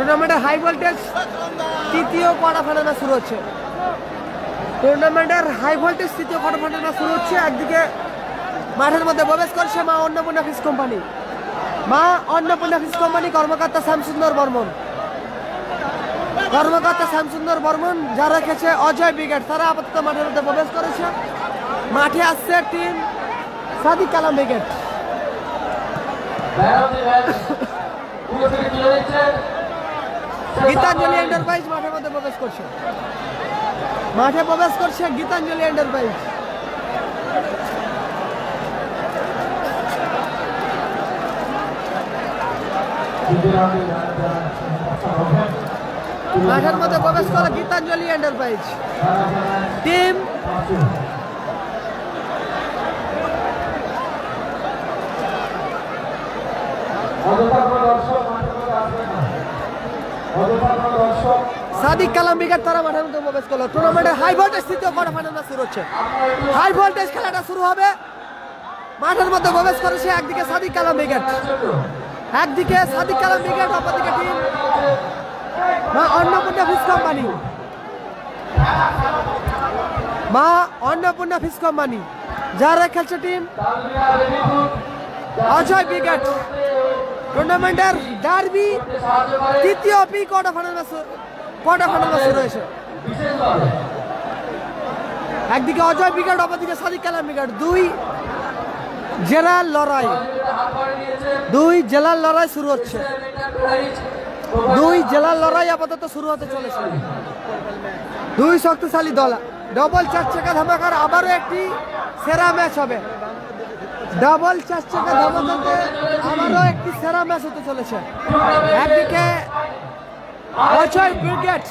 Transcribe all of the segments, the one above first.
টুর্নামেন্টের high voltage তৃতীয় quarter final match শুরু হচ্ছে। টুর্নামেন্টের হাই ভোল্টেজ তৃতীয় কোয়ার্টার ফাইনাল ম্যাচ শুরু হচ্ছে। একদিকে মাঠের মধ্যে প্রবেশ করছে মা অন্নপূর্ণা ফিশ কোম্পানি। মা অন্নপূর্ণা ফিশ কোম্পানি কর্মকর্তা শ্যামসুন্দর বর্মন। কর্মকর্তা শ্যামসুন্দর বর্মন যারা রেখেছে অজয় ব্রিগেড, তারা আপাতত মাঠের মধ্যে প্রবেশ করেছে। মাঠে আসছে team Sadiq Kalam brigade. Gitanjali enterprise মাঠের মধ্যে প্রবেশ করছে। মাঠে প্রবেশ করছে গীতাঞ্জলি এন্টারপ্রাইজ। মাঠের মধ্যে প্রবেশ করে Gitanjali enterprise team. Sadiq Kalam brigade তারা মাঠের মধ্যে প্রবেশ করলো। টুর্নামেন্টের হাই ভোল্টেজ তৃতীয় কোয়ার্টার ফাইনাল ম্যাচ শুরু হচ্ছে। হাই ভোল্টেজ খেলাটা শুরু হবে। মাঠের মধ্যে প্রবেশ করেছে একদিকে সাদিক কালাম ব্রিগেড, একদিকে সাদিক কালাম ব্রিগেড, অপরদিকে team Maa Annapurna fish company. মা অন্নপূর্ণা ফিশ কোম্পানি যারা খেলছে টিম অজয় ব্রিগেড। টুর্নামেন্টের ডার্বি তৃতীয় কোয়ার্টার ফাইনাল ম্যাচ শুরু হয়েছে। একদিকে অজয় ব্রিগেড, অপরদিকে সাদিক কালাম ব্রিগেড। দুই জেলার লড়াই শুরু হচ্ছে। দুই জেলার লড়াই আপাতত শুরু হতে চলেছে। দুই শক্তিশালী দল, ডবল চার চাকা ধামাকার আবারও একটি সেরা ম্যাচ হবে। ডবল চার চাকা ধামাকাতে আবারও একটি সেরা ম্যাচ হতে চলেছে। একদিকে অজয় ব্রিগেড,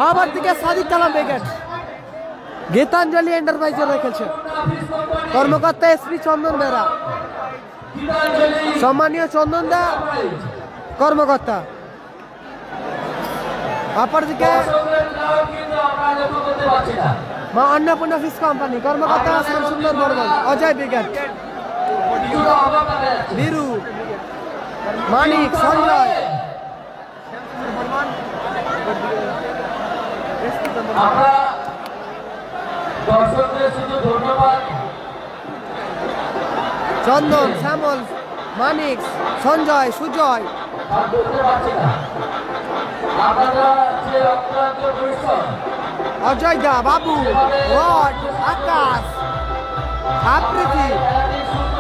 অপরদিকে সাদিক কালাম ব্রিগেড। গীতাঞ্জলি এন্টারপ্রাইজে রেখেছে কর্মকর্তা এসপি চন্দন বেরা, সম্মানীয় চন্দন দা কর্মকর্তা। অপরদিকে মা অন্নপূর্ণা ফিশ কোম্পানি কর্মকর্তা শ্যামসুন্দর বর্মন, অজয় ব্রিগেড, বীরু, মানিক, সঞ্জয়। চন্দন, শ্যামল, মানিক, সঞ্জয়, সুজয়, অজয় দা, বাবু, রড, আকাশ, আপ্রীতি,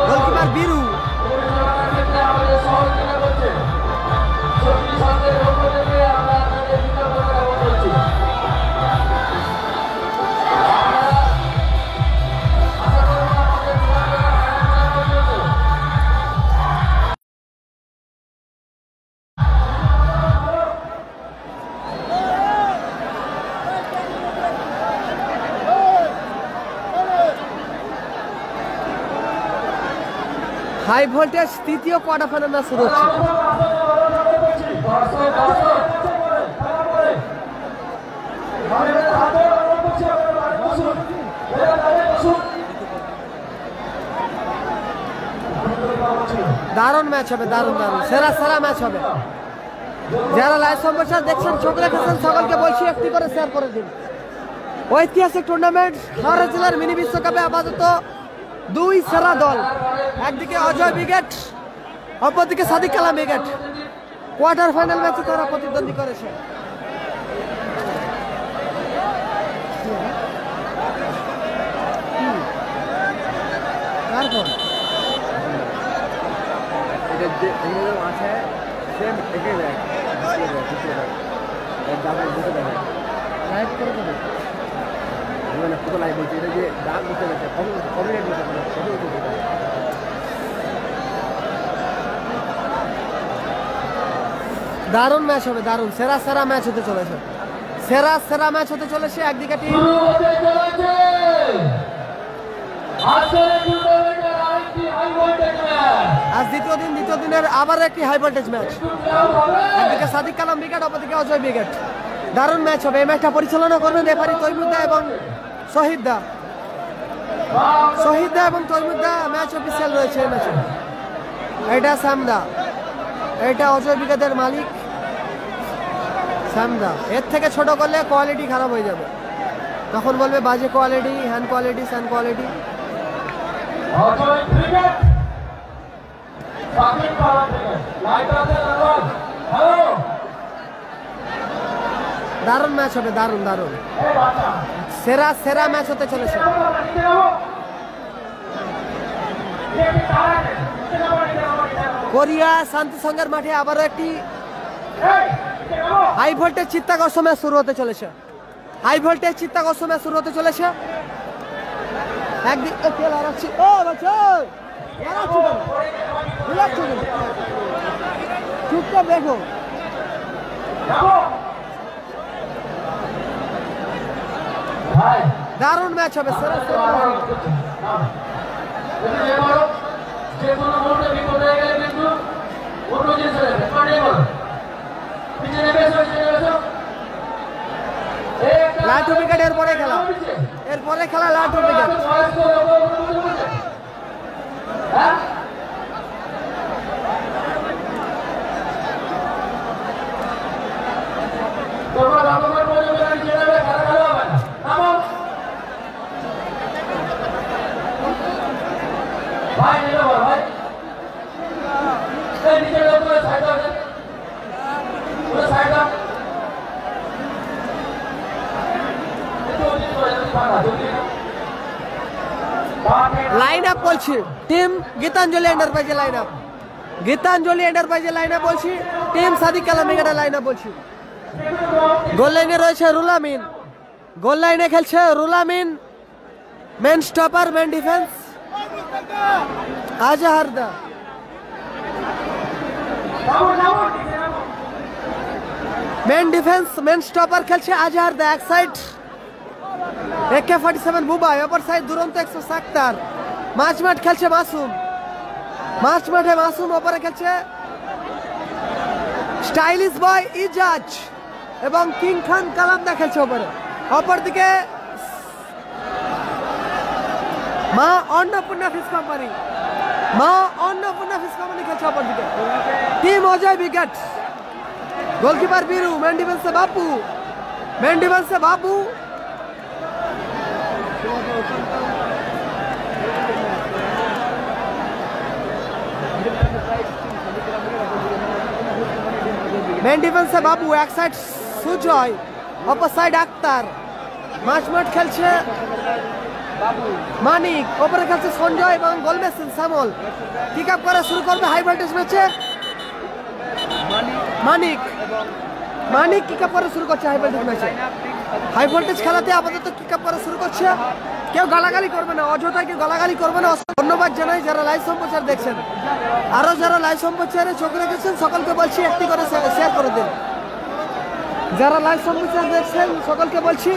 গোলকিপার বীরু। হাই ভোল্টেজ তৃতীয় কোয়ার্টার ফাইনাল ম্যাচ শুরু হচ্ছে। দারুণ ম্যাচ হবে, দারুণ সেরা ম্যাচ হবে। যারা লাইভ সম্প্রচার দেখছেন, চোখ রেখেছেন, সকলকে বলছি একটি করে শেয়ার করে দিন। ঐতিহাসিক টুর্নামেন্ট হাওড়া জেলার মিনি বিশ্বকাপে আপাতত দুই সেরা দল, একদিকে অজয় ব্রিগেড, অপরদিকে Sadiq Kalam brigade. Quarter final ম্যাচে তারা প্রতিদ্বন্দ্বী করেছে। দারুণ ম্যাচ হবে, দারুণ সেরা ম্যাচ হতে চলেছে। সেরা ম্যাচ হতে চলেছে। একদিকে টিম আজ দ্বিতীয় দিনের আবার একটি হাই ভোল্টেজ ম্যাচ। একদিকে সাদিক কালাম ব্রিগেড, অপরদিকে অজয় ব্রিগেড। দারুণ ম্যাচ হবে। এই ম্যাচটা পরিচালনা করবেন রেফারি তৈমুদ্দা এবং শহীদদা। এবং তৈমুদ্দা ম্যাচ অফিসিয়াল রয়েছে এই ম্যাচে। এটা শ্যামদা, এটা অজয় ব্রিগেডের মালিক শ্যামদা। এর থেকে ছোট করলে কোয়ালিটি খারাপ হয়ে যাবে, তখন বলবে বাজে quality, hand quality, sand quality. দারুণ ম্যাচ হবে, দারুণ দারুণ, সেরা সেরা ম্যাচ হতে চলেছে। কোরিয়া শান্তি সংঘের মাঠে আবারও একটি হাই ভোল্টেজ চিত্তাকর্ষক ম্যাচ শুরু হতে চলেছে। হাই ভোল্টেজ চিত্তাকর্ষক ম্যাচ শুরু হতে চলেছে। একদিন চুপটা দেখো, দারুণ ম্যাচ হবে, সেরা সেরা লাটু উইকেট। এরপরে খেলা, এরপরে খেলা লাটু উইকেট। লাইন আপ বলছি, টিম গীতাঞ্জলি এন্টারপ্রাইজের লাইন আপ, গীতাঞ্জলি এন্টারপ্রাইজের লাইন আপ বলছি, টিম সাদিক কালাম উইকেটের লাইন আপ বলছি। গোল লাইনে রয়েছে রুলামিন, গোল লাইনে খেলছে Rulamin, main stopper, main defence আজহারদা। মেন ডিফেন্স, মেন স্টপার খেলছে আজহারদা। এক সাইড AK-47 বুবাই, অপর সাইড দুরন্ত 100 আক্তার। মাঝ মাঠ খেলছে মাসুম, মাঝ মাঠে মাসুম, অপরে খেলছে স্টাইলিশ বয় ইজাজ এবং কিং খান কালামদা খেলছে অপরে। অপরদিকে মা অন্নপূর্ণা ফিশ কোম্পানি, মা অন্নপূর্ণা ফিশ কোম্পানি খেলছে অপরদিকে। টিম অজয় উইকেট, গোলকিপার বীরু, মেন ডিফেন্সে বাপু, মেন ডিফেন্সে বাবু, মেন ডিফেন্সে বাবু, এক সাইড সুজয়, অপর সাইড আক্তার। মাঝ মাঠ খেলছে মানিক, ওপরে খেলছে সঞ্জয় এবং গোল মেশিন শ্যামল। পিক আপ করা শুরু করবে হাই ভোল্টেজ ম্যাচে মানিক, মানিক কিক আপ করা শুরু করছে হাই ভোল্টেজ ম্যাচে। হাই ভোল্টেজ খেলাতে আপাতত কিক আপ করা শুরু করছে। কেউ গালাগালি করবে না, অযথা কেউ গালাগালি করবে না। ধন্যবাদ জানাই যারা লাইভ সম্প্রচার দেখছেন, আরো যারা লাইভ সম্প্রচারে চোখ রেখেছেন সকলকে বলছি একটি করে শেয়ার করে দিন। যারা লাইভ সম্প্রচার দেখছেন সকলকে বলছি,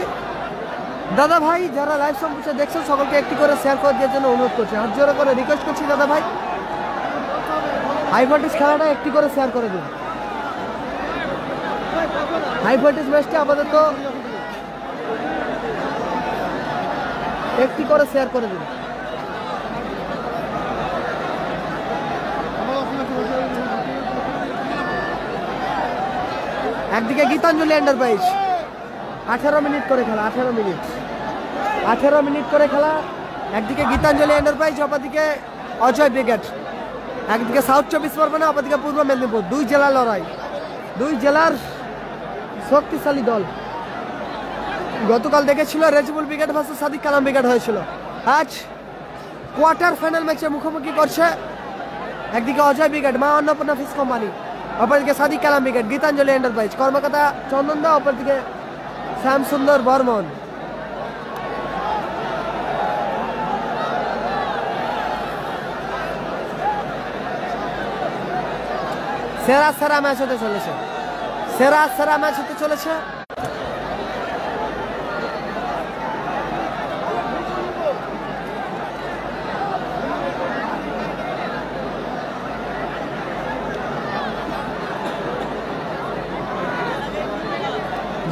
দাদা ভাই যারা লাইভ সম্প্রচার দেখছেন সকলকে একটি করে শেয়ার করে দেওয়ার জন্য অনুরোধ করছি, হাত জোড়া করে রিকোয়েস্ট করছি দাদা ভাই, হাই ভোল্টেজ খেলাটা একটি করে শেয়ার করে দিন। হাই ভোল্টেজ ম্যাচটা আপাতত একটি করে শেয়ার করে দিন। একদিকে গীতাঞ্জলি এন্টারপ্রাইজ 18 মিনিট করে খেলা, 18 মিনিট করে খেলা। একদিকে গীতাঞ্জলি এন্টারপ্রাইজ, অপরদিকে অজয় ব্রিগেড। একদিকে সাউথ 24 পরগনা, অপরদিকে পূর্ব মেদিনীপুর। দুই জেলার লড়াই, দুই জেলার শক্তিশালী দল। গতকাল দেখেছিল Rezibul brigade versus Sadiq Kalam brigade হয়েছিল। আজ কোয়ার্টার ফাইনাল ম্যাচে মুখোমুখি করছে একদিকে অজয় ব্রিগেড, মা অন্নপূর্ণা ফিশ কোম্পানি, অপরদিকে সাদিক কালাম ব্রিগেড, গীতাঞ্জলি এন্টারপ্রাইজ, কর্মকর্তা চন্দন দা, অপরদিকে শ্যাম সুন্দর বর্মন। সেরা সেরা ম্যাচ হতে চলেছে, সেরা সেরা ম্যাচ হতে চলেছে।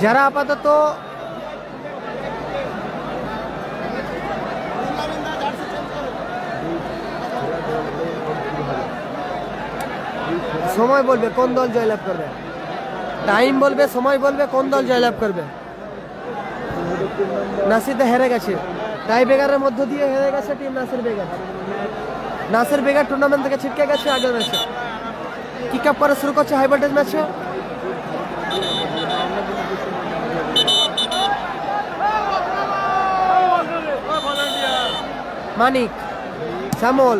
যারা আপাতত সময় বলবে কোন দল জয়লাভ করবে। টাইম বলবে, সময় বলবে কোন দল জয়লাভ করবে। নাসিরদা হেরে গেছে, টাই বেগারের মধ্য দিয়ে হেরে গেছে টিম নাসির বেগার। নাসির বেগার টুর্নামেন্ট থেকে ছিটকে গেছে আগের ম্যাচে। কিক আপ করা শুরু করছে হাই ভোল্টেজ ম্যাচে। মানিক, শ্যামল,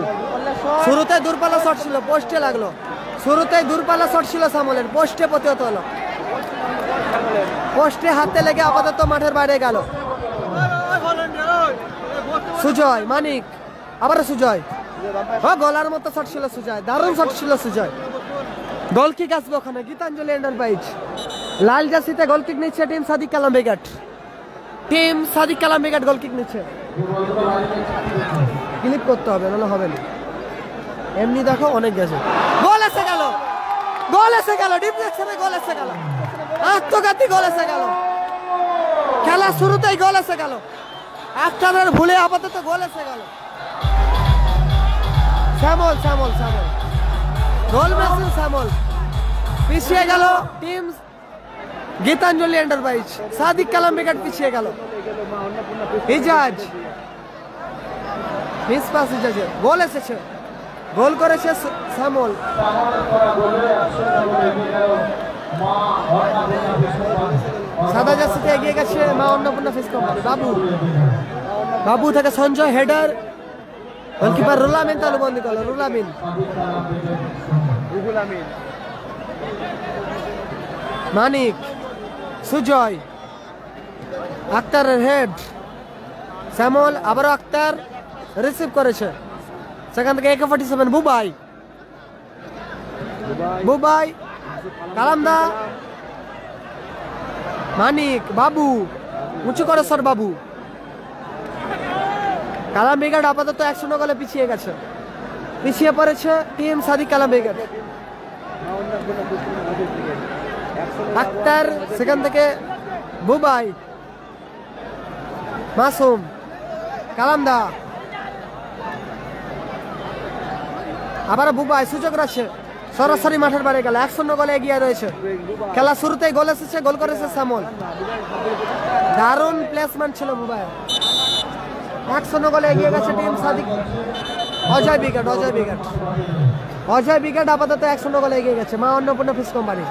শুরুতে দূরপাল্লা শট ছিল, পোস্টে লাগলো। শুরুতেই দূরপাল্লা শট ছিল শ্যামলের, পোস্টে প্রতিহত হলো। পোস্টে হাতে লেগে আপাতত মাঠের বাইরে গেল। সুজয়, মানিক, আবারও সুজয়। গোলার মতো শট ছিল সুজয়, দারুণ শট ছিল সুজয়। গোল কিক আসবে ওখানে, গীতাঞ্জলি এন্টারপ্রাইজ। লাল জার্সিতে গোল কিক নিচ্ছে টিম সাদিক কালাম বেগাট। টিম সাদিক কালাম বেগাট গোল কিক নিচ্ছে। ক্লিপ করতে হবে, নাহলে হবে না। এমনি দেখো অনেক গেছে। গোল এসে গেল, গোল এসে গেল, ডিফ্লেকশনে গোল এসে গেল, আত্মঘাতী গোল এসে গেল। খেলা শুরুতেই গোল এসে গেল, একটানের ভুলে আপাতত গোল এসে গেল। শ্যামল, শ্যামল, শ্যামল, গোল মেশিন শ্যামল। পিছিয়ে গেল টিম গীতাঞ্জলি এন্টারপ্রাইজ। সাদিক কালাম বেগাট পিছিয়ে গেল। ইজাজ, মিস পাস ইজাজের, গোল এসেছে, গোল করেছে শ্যামল। সাদা জার্সিতে এগিয়ে গেছে মা অন্নপূর্ণা ফিশ কোম্পানি। বাবু, বাবু থেকে সঞ্জয়, হেডার, গোলকিপার রুলামিন তালুবন্দি করলো। রুলামিন, মানিক, সুজয়, আক্তারের হেড, শ্যামল, আবারও আক্তার রিসিভ করেছে। সেখান থেকে AK-47 বুবাই, বুবাই, কালামদা, মানিক, বাবু, উঁচু করে সর বাবু। কালাম বেগাট আপাতত 1-0 গোলে পিছিয়ে গেছে, পিছিয়ে পড়েছে টিম সাদিক কালাম বেগাট। আক্তার, সেখান থেকে বুবাই, মাসুম, কালামদা, আবার বুবাই, সুযোগ রয়েছে, সরাসরি মাঠের বাইরে গেল। 1-0 গোলে এগিয়ে রয়েছে। খেলা শুরুতেই গোল এসেছে, গোল করেছে শ্যামল। দারুণ প্লেসমেন্ট ছিল বুবাই। 1-0 গোলে এগিয়ে গেছে টিম সাদিক। অজয় বিকেট, অজয় বিকেট, অজয় বিকেট আপাতত 1-0 গোলে এগিয়ে গেছে মা অন্নপূর্ণা ফিশ কোম্পানি।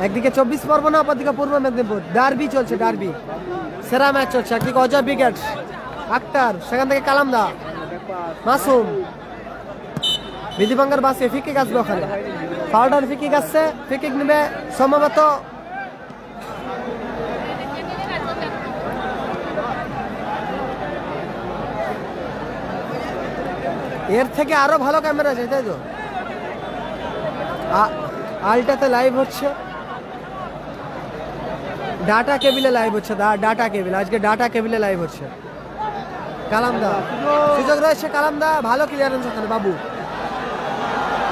একদিকে 24 পরগনা, অপরদিকে পূর্ব মেদিনীপুর। ডার্বি চলছে, ডার্বি, সেরা ম্যাচ চলছে। একদিকে অজয় বিকেট, আক্তার, সেখান থেকে কালামদা, মাসুম, বিধিভঙ্গার বাসে ফিকিক আসবে ওখানে। ফাউডার ফিকিক আসছে, ফিকিক নেবে সম্ভবত এর থেকে আরো ভালো ক্যামেরা আছে, তাই তো? আলটাতে লাইভ হচ্ছে, ডাটা কেবিলে লাইভ হচ্ছে, ডাটা কেবিল, আজকে ডাটা কেবিলে লাইভ হচ্ছে। কালামদা, সুযোগ রয়েছে কালামদা, ভালো ক্লিয়ারেন্স ওখানে। বাবু,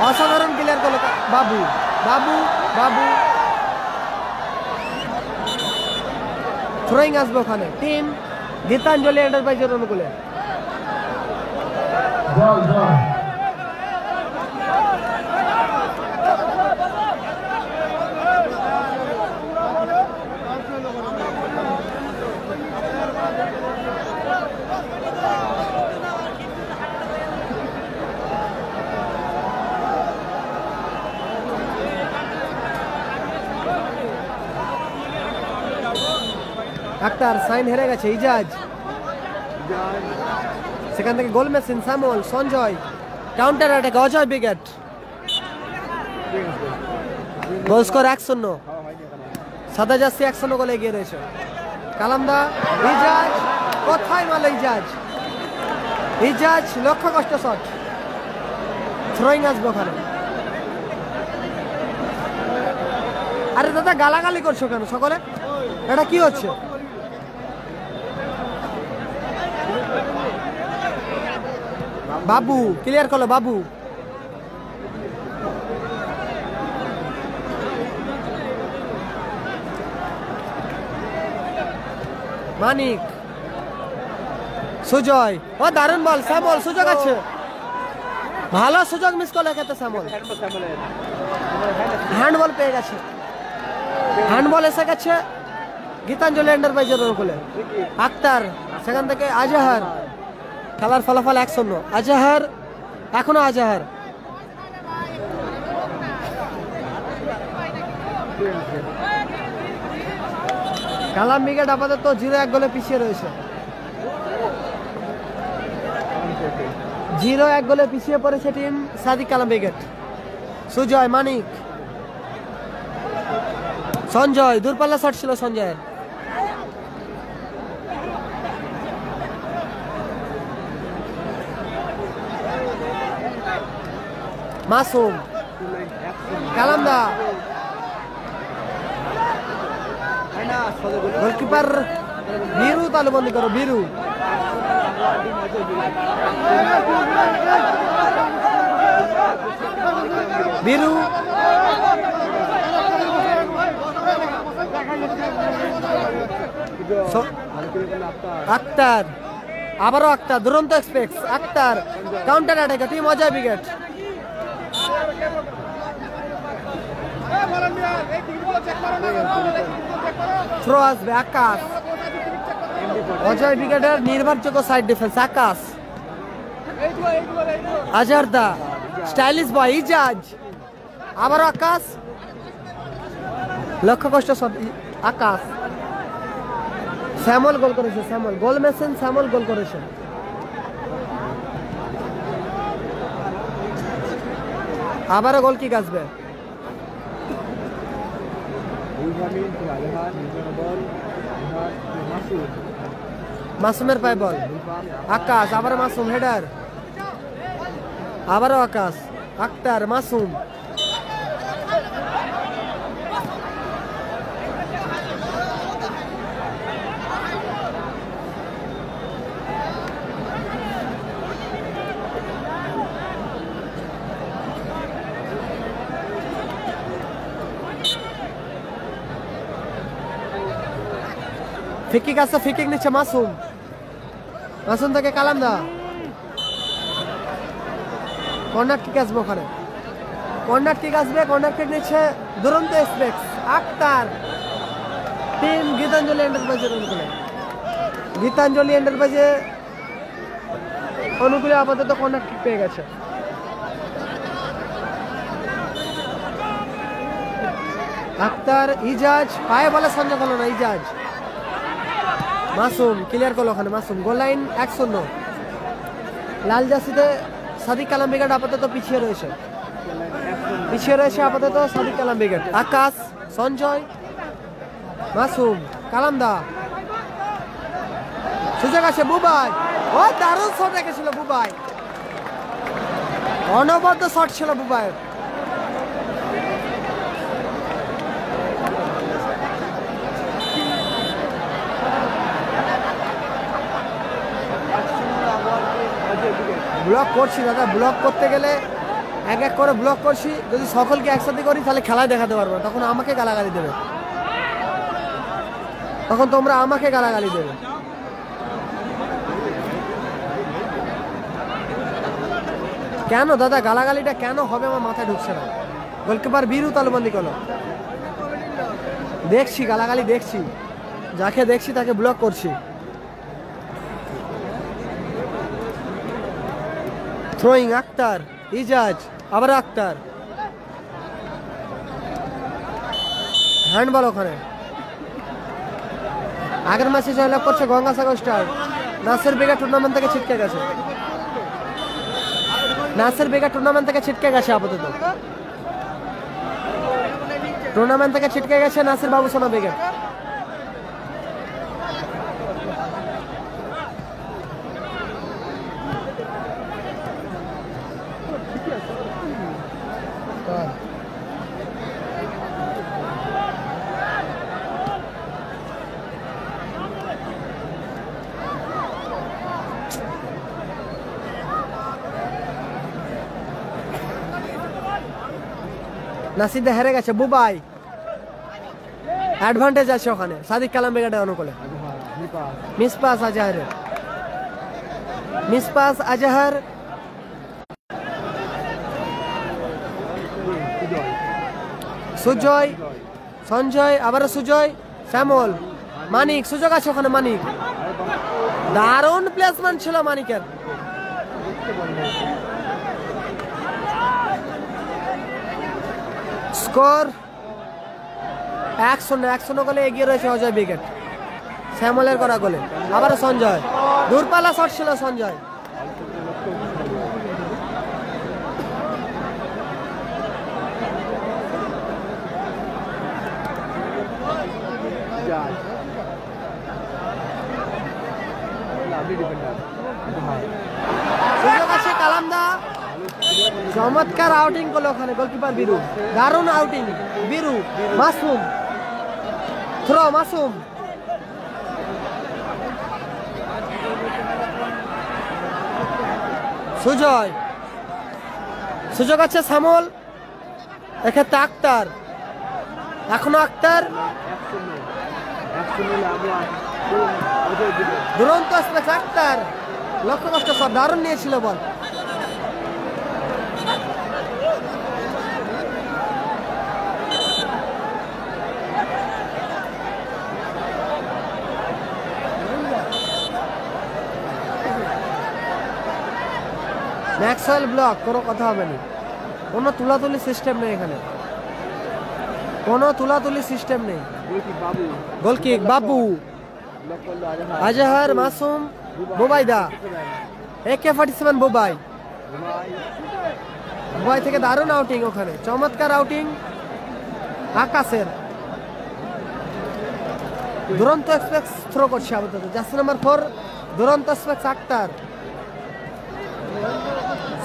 অসাধারণ ক্লিয়ার করলো বাবু, বাবু, বাবু। থ্রোয়িং আসবে ওখানে টিম গীতাঞ্জলি এন্টারপ্রাইজের অনুকূলে। আক্তার, সাইন হেরে গেছে। ইজাজ, সেখান থেকে goal machine Shyamal, Sanjay, counter attack Ajay বিকেট। Goal score 1-0। সাদা জার্সি 1-0 গোলে এগিয়ে রয়েছে। কালামদা, ইজাজ, কোথায় মারল ইজাজ? ইজাজ লক্ষ্য কষ্ট শট। থ্রোয়িং আসবে ওখানে। আরে দাদা গালাগালি করছো কেন সকলে? এটা কি হচ্ছে? বাবু ক্লিয়ার করলো, বাবু। মানিক, সুজয়, ও দারুণ বল শ্যামল, সুযোগ আছে, ভালো সুযোগ মিস করলে ক্ষেত্রে শ্যামল। হ্যান্ডবল পেয়ে গেছে, হ্যান্ডবল এসে গেছে গীতাঞ্জলি এন্টারপ্রাইজের অনুকূলে। আক্তার, সেখান থেকে আজাহার, খেলার ফলাফল 1-0। আজাহার, এখনো আজাহার। কালাম ব্রিগেড আপাতত 0-1 গোলে পিছিয়ে রয়েছে। 0-1 গোলে পিছিয়ে পড়েছে টিম সাদিক কালাম ব্রিগেড। সুজয়, মানিক, সঞ্জয়, দূরপাল্লা শট ছিল সঞ্জয়ের। মাসুম, কালামদা, গোলকিপার বীরু তালুবন্দি করো, বীরু। বীরু, আক্তার, আবারও আক্তার, দুরন্ত এক্সপ্রেস, আক্তার কাউন্টার অ্যাটাকে টিম অজয় ব্রিগেড। থ্রো আসবে আকাশ, অজয় ব্রিগেডের নির্ভরযোগ্য সাইড ডিফেন্স আকাশ। আজহারদা, স্টাইলিশ বয় ইজাজ, আবারও আকাশ, লক্ষ্য কষ্ট আকাশ। শ্যামল গোল করেছে, শ্যামল গোল মেশিন, শ্যামল গোল করেছে। আবারও গোল কিক আসবে। মাসুমের পায়ে বল, আকাশ, আবারও মাসুম, হেডার, আবারও আকাশ, আক্তার, মাসুম, ফিকিক আসছে, ফিকিক নিচ্ছে মাসুম, মাসুম থেকে কালামদা, কর্নার কিক আসবে ওখানে, কর্নার কিক আসবে, কর্নার কিক নিচ্ছে দুরন্ত এক্সপ্রেস আক্তার, টিম গীতাঞ্জলি এন্টারপ্রাইজের অনুকূলে। গীতাঞ্জলি এন্টারপ্রাইজে অনুকূলে আপাতত কর্নার কিক পেয়ে গেছে। আক্তার, ইজাজ, পায়ে বলে সংযোগ হলো না, ইজাজ, মাসুম ক্লিয়ার করলো ওখানে, মাসুম। Goal line 1-0। লাল জার্সিতে সাদিক কালাম ব্রিগেড আপাতত পিছিয়ে রয়েছে, পিছিয়ে রয়েছে আপাতত সাদিক কালাম ব্রিগেড। আকাশ, সঞ্জয়, মাসুম, কালামদা, সুযোগ আছে বুবাই, ও দারুণ শট রেখেছিল বুবাই, অনবদ্য শট ছিল বুবাইয়ের। ব্লক করছি দাদা, ব্লক করতে গেলে এক এক করে ব্লক করছি, যদি সকলকে একসাথে করি তাহলে খেলায় দেখাতে পারবো না, তখন আমাকে গালাগালি দেবে, তখন তোমরা আমাকে গালাগালি দেবে। কেন দাদা গালাগালিটা কেন হবে আমার মাথায় ঢুকছে না। গোলকিপার বীরু তালুবন্দি করলো, দেখছি গালাগালি দেখছি, যাকে দেখছি তাকে ব্লক করছি। থ্রোয়িং আক্তার, ইজাজ, আবার আক্তার, হ্যান্ডবল ওখানে। আগের ম্যাচে জয়লাভ করছে গঙ্গাসাগর স্টার। নাসির বেগা টুর্নামেন্ট থেকে ছিটকে গেছে, নাসির বেগা টুর্নামেন্ট থেকে ছিটকে গেছে, আপাতত টুর্নামেন্ট থেকে ছিটকে গেছে নাসির বাবু সোনা বেগা। নাসিদা হেরে গেছে, বুবাই অ্যাডভান্টেজ আছে ওখানে সাদিক কালাম ব্রিগেডের অনুকূলে। মিস পাস আজহারের, মিস পাস আজহার, সুজয়, সঞ্জয়, আবারও সুজয়, শ্যামল, মানিক, সুযোগ আছে ওখানে মানিক, দারুণ প্লেসমেন্ট ছিল মানিকের। স্কোর 1-0 গোলে এগিয়ে রয়েছে অজয় ব্রিগেড। শ্যামলের করা গোলে, আবারও সঞ্জয়, দূরপাল্লা শট ছিল সঞ্জয়। সুযোগ আছে কালামদা, চমৎকার আউটিং করলো ওখানে গোলকিপার বীরু, দারুণ আউটিং বীরু। মাসুম, থ্রো মাসুম, সুজয়, সুযোগ আছে শ্যামল, এক্ষেত্রে আক্তার, এখনো আক্তার, দুরন্ত স্পেস আক্তার, লক্ষ্য কষ্ট সব দারুণ নিয়েছিল বল। ম্যাক্সওয়েল ব্লক, কোনো কথা হবে না, কোনো তুলাতুলি সিস্টেম নেই এখানে, কোনো তুলাতুলি সিস্টেম নেই। গোলকিক বাবু, আজহার, মাসুম, বুবাইদা, AK-47 বুবাই, বুবাই থেকে দারুণ আউটিং ওখানে, চমৎকার আউটিং আকাশের। দুরন্ত এক্সপ্রেস থ্রো করছে আপাতত, জার্সি নাম্বার 4 দুরন্ত এক্সপ্রেস আক্তার,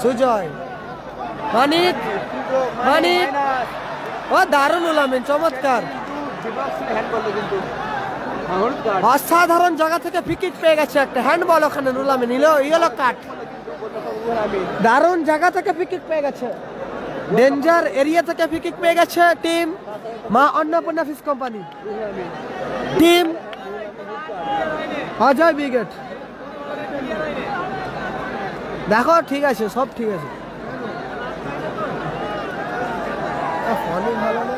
সুজয়, মানিক, মানিক, ও দারুণ উলামেন, চমৎকার, অসাধারণ জায়গা থেকে ফ্রি-কিক পেয়ে গেছে একটা, হ্যান্ডবল ওখানে উলামে নিল, ইয়েলো কার্ড, দারুণ জায়গা থেকে ফ্রি-কিক পেয়ে গেছে, ডেঞ্জার এরিয়া থেকে ফ্রি-কিক পেয়ে গেছে team Maa Annapurna fish company, team Ajay brigade. দেখো ঠিক আছে, সব ঠিক আছে, ফোনই ভালো না।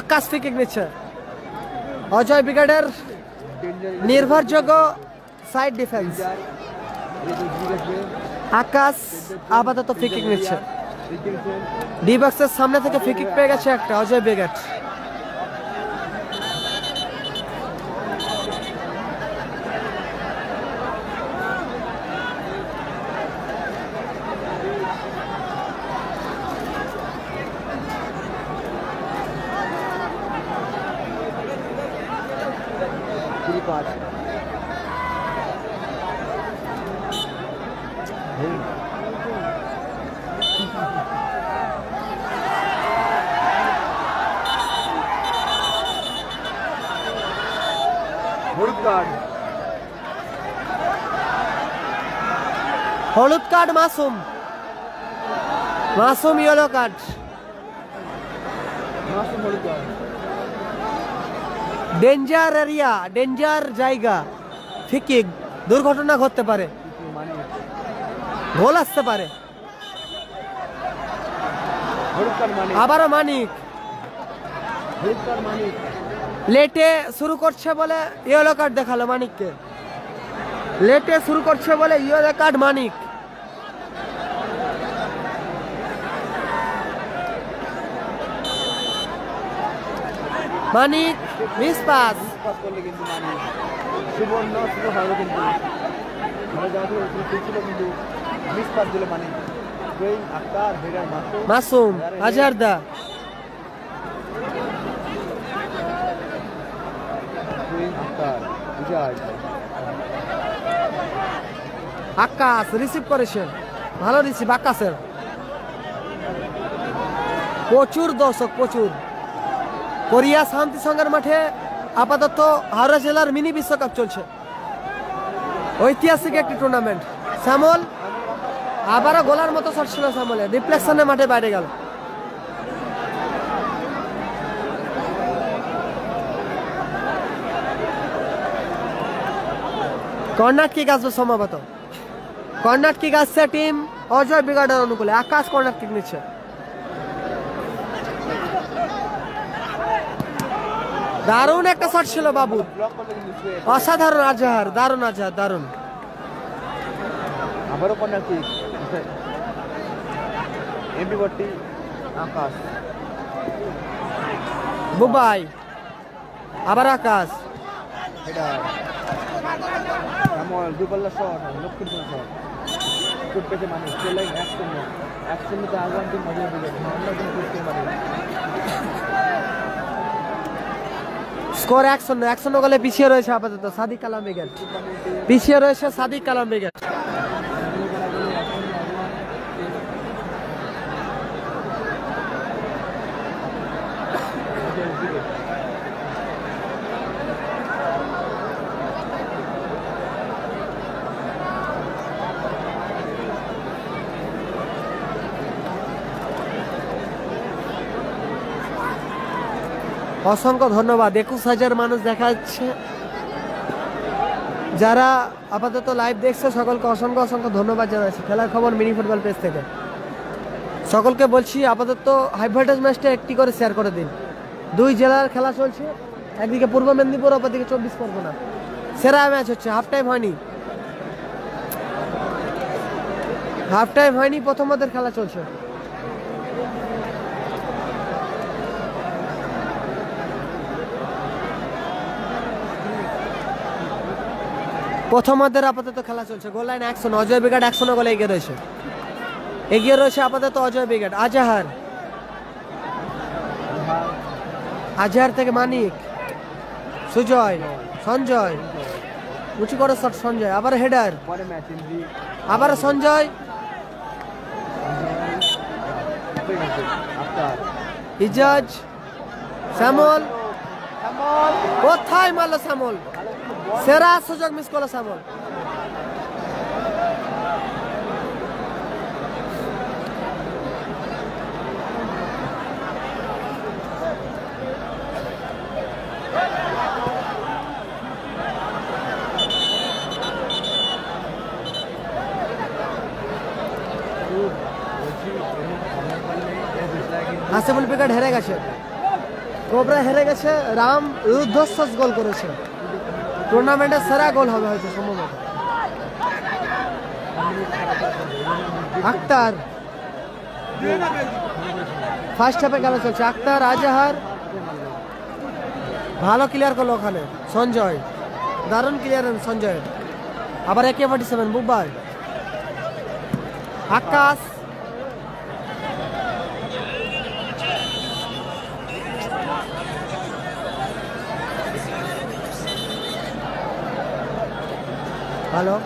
আকাশ ফ্রি-কিক নিচ্ছে, অজয় ব্রিগেডের নির্ভরযোগ্য সাইড ডিফেন্স। আকাশ আপাতত ফ্রি-কিক নিচ্ছে, ডি বক্সের সামনে থেকে ফ্রি-কিক পেয়ে গেছে একটা অজয় ব্রিগেড। হলুদ card Masum, Masum yellow card, danger area, danger জায়গা, ফ্রি-কিক, দুর্ঘটনা ঘটতে পারে, গোল আসতে পারে। আবারও মানিক, লেটে শুরু করছে বলে ইয়েলো কার্ড দেখালো মানিককে, লেটে শুরু করছে বলে ইয়েলো কার্ড মানিক। মানিক মিস পাস, মাসুম, আজহারদা, আকাশ রিসিভ করেছেন, ভালো রিসিভ আকাশের, প্রচুর দর্শক, প্রচুর। কোরিয়া শান্তি সংঘের মাঠে আপাতত হাওড়া জেলার মিনি বিশ্বকাপ চলছে, ঐতিহাসিক একটি টুর্নামেন্ট। শ্যামল আবারও গোলার মতো শট ছিল শ্যামলের, রিফ্লেকশনে মাঠে বাইরে গেল। কর্নার কিক আসবে সম্ভবত, কর্নার কিক আসছে টিম অজয় বিগাডের অনুকূলে। আকাশ কর্নার কিক নিচ্ছে। দারুণ একটা শট ছিল বাবু, অসাধারণ আজহার, দারুণ আজহার, দারুণ। আবারও কর্নার কিক, এমপি বট্টি আকাশ, বুবাই, আবার আকাশ, এটা শ্যামল দুপাল্লা শট, লক্ষ্মীপুর শট, চুট পেতে মানুষ চলে 1-0 আর্জেন্টিনা মজা দিবে, অন্য কোনো করতে পারে। স্কোর 1-0 গোলে পিছিয়ে রয়েছে আপাতত সাদিক কালাম ব্রিগেড, পিছিয়ে রয়েছে সাদিক কালাম ব্রিগেড। অসংখ্য ধন্যবাদ, 21,000 মানুষ দেখা যাচ্ছে। যারা আপাতত লাইভ দেখছে সকলকে অসংখ্য অসংখ্য ধন্যবাদ জানাচ্ছি। খেলার খবর মিনি ফুটবল পেজ থেকে সকলকে বলছি, আপাতত হাই ভোল্টেজ ম্যাচটা একটি করে শেয়ার করে দিন। 2 জেলার খেলা চলছে, একদিকে পূর্ব মেদিনীপুর, অপরদিকে 24 পরগনা। সেরা ম্যাচ হচ্ছে, হাফ টাইম হয়নি, হাফ টাইম হয়নি, প্রথমার্ধের খেলা চলছে। প্রথমার্ধের আপাতত খেলা চলছে, গোল লাইন 100, অজয় ব্রিগেড 100 গোলে এগিয়ে রয়েছে আপাতত অজয় ব্রিগেড। আজহার, আজহার থেকে মানিক, সুজয়, সঞ্জয়, উঁচু করে শট সঞ্জয়, আবার হেডার, আবার সঞ্জয়, ইজাজ, শ্যামল, কোথায় মারল শ্যামল, সেরা সুযোগ মিস করলো শ্যামল। আসিফুল ব্রিগেড হেরে গেছে, কোবরা হেরে গেছে, রাম রুদ্ধশ্বাস গোল করেছে। টুর্নামেন্টের সেরা গোল হবে হয়তো সম্ভবত। আক্তার, ফার্স্ট হাফে খেলা চলছে। আক্তার, আজহার ভালো ক্লিয়ার করলো ওখানে, সঞ্জয় দারুণ ক্লিয়ারেন্স সঞ্জয়, আবার AK-47 বুবাই, আকাশ, হ্যালো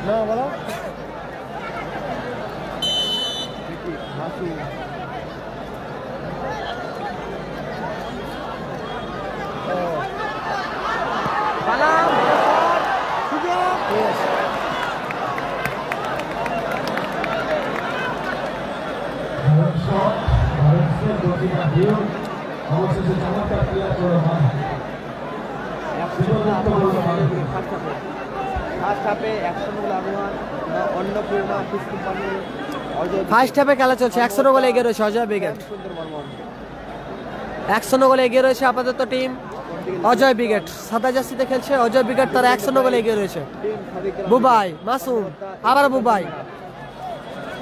না বলো, অবশেষে চমৎকার ক্লিয়ার করে হয়। ফার্স্ট হাফে খেলা চলছে, 100 গোলে এগিয়ে রয়েছে অজয় ব্রিগেড, 100 গোলে এগিয়ে রয়েছে আপাতত টিম অজয় ব্রিগেড। সাদা জার্সিতে খেলছে অজয় ব্রিগেড, তারা 100 গোলে এগিয়ে রয়েছে। বুবাই, মাসুম, আবার বুবাই,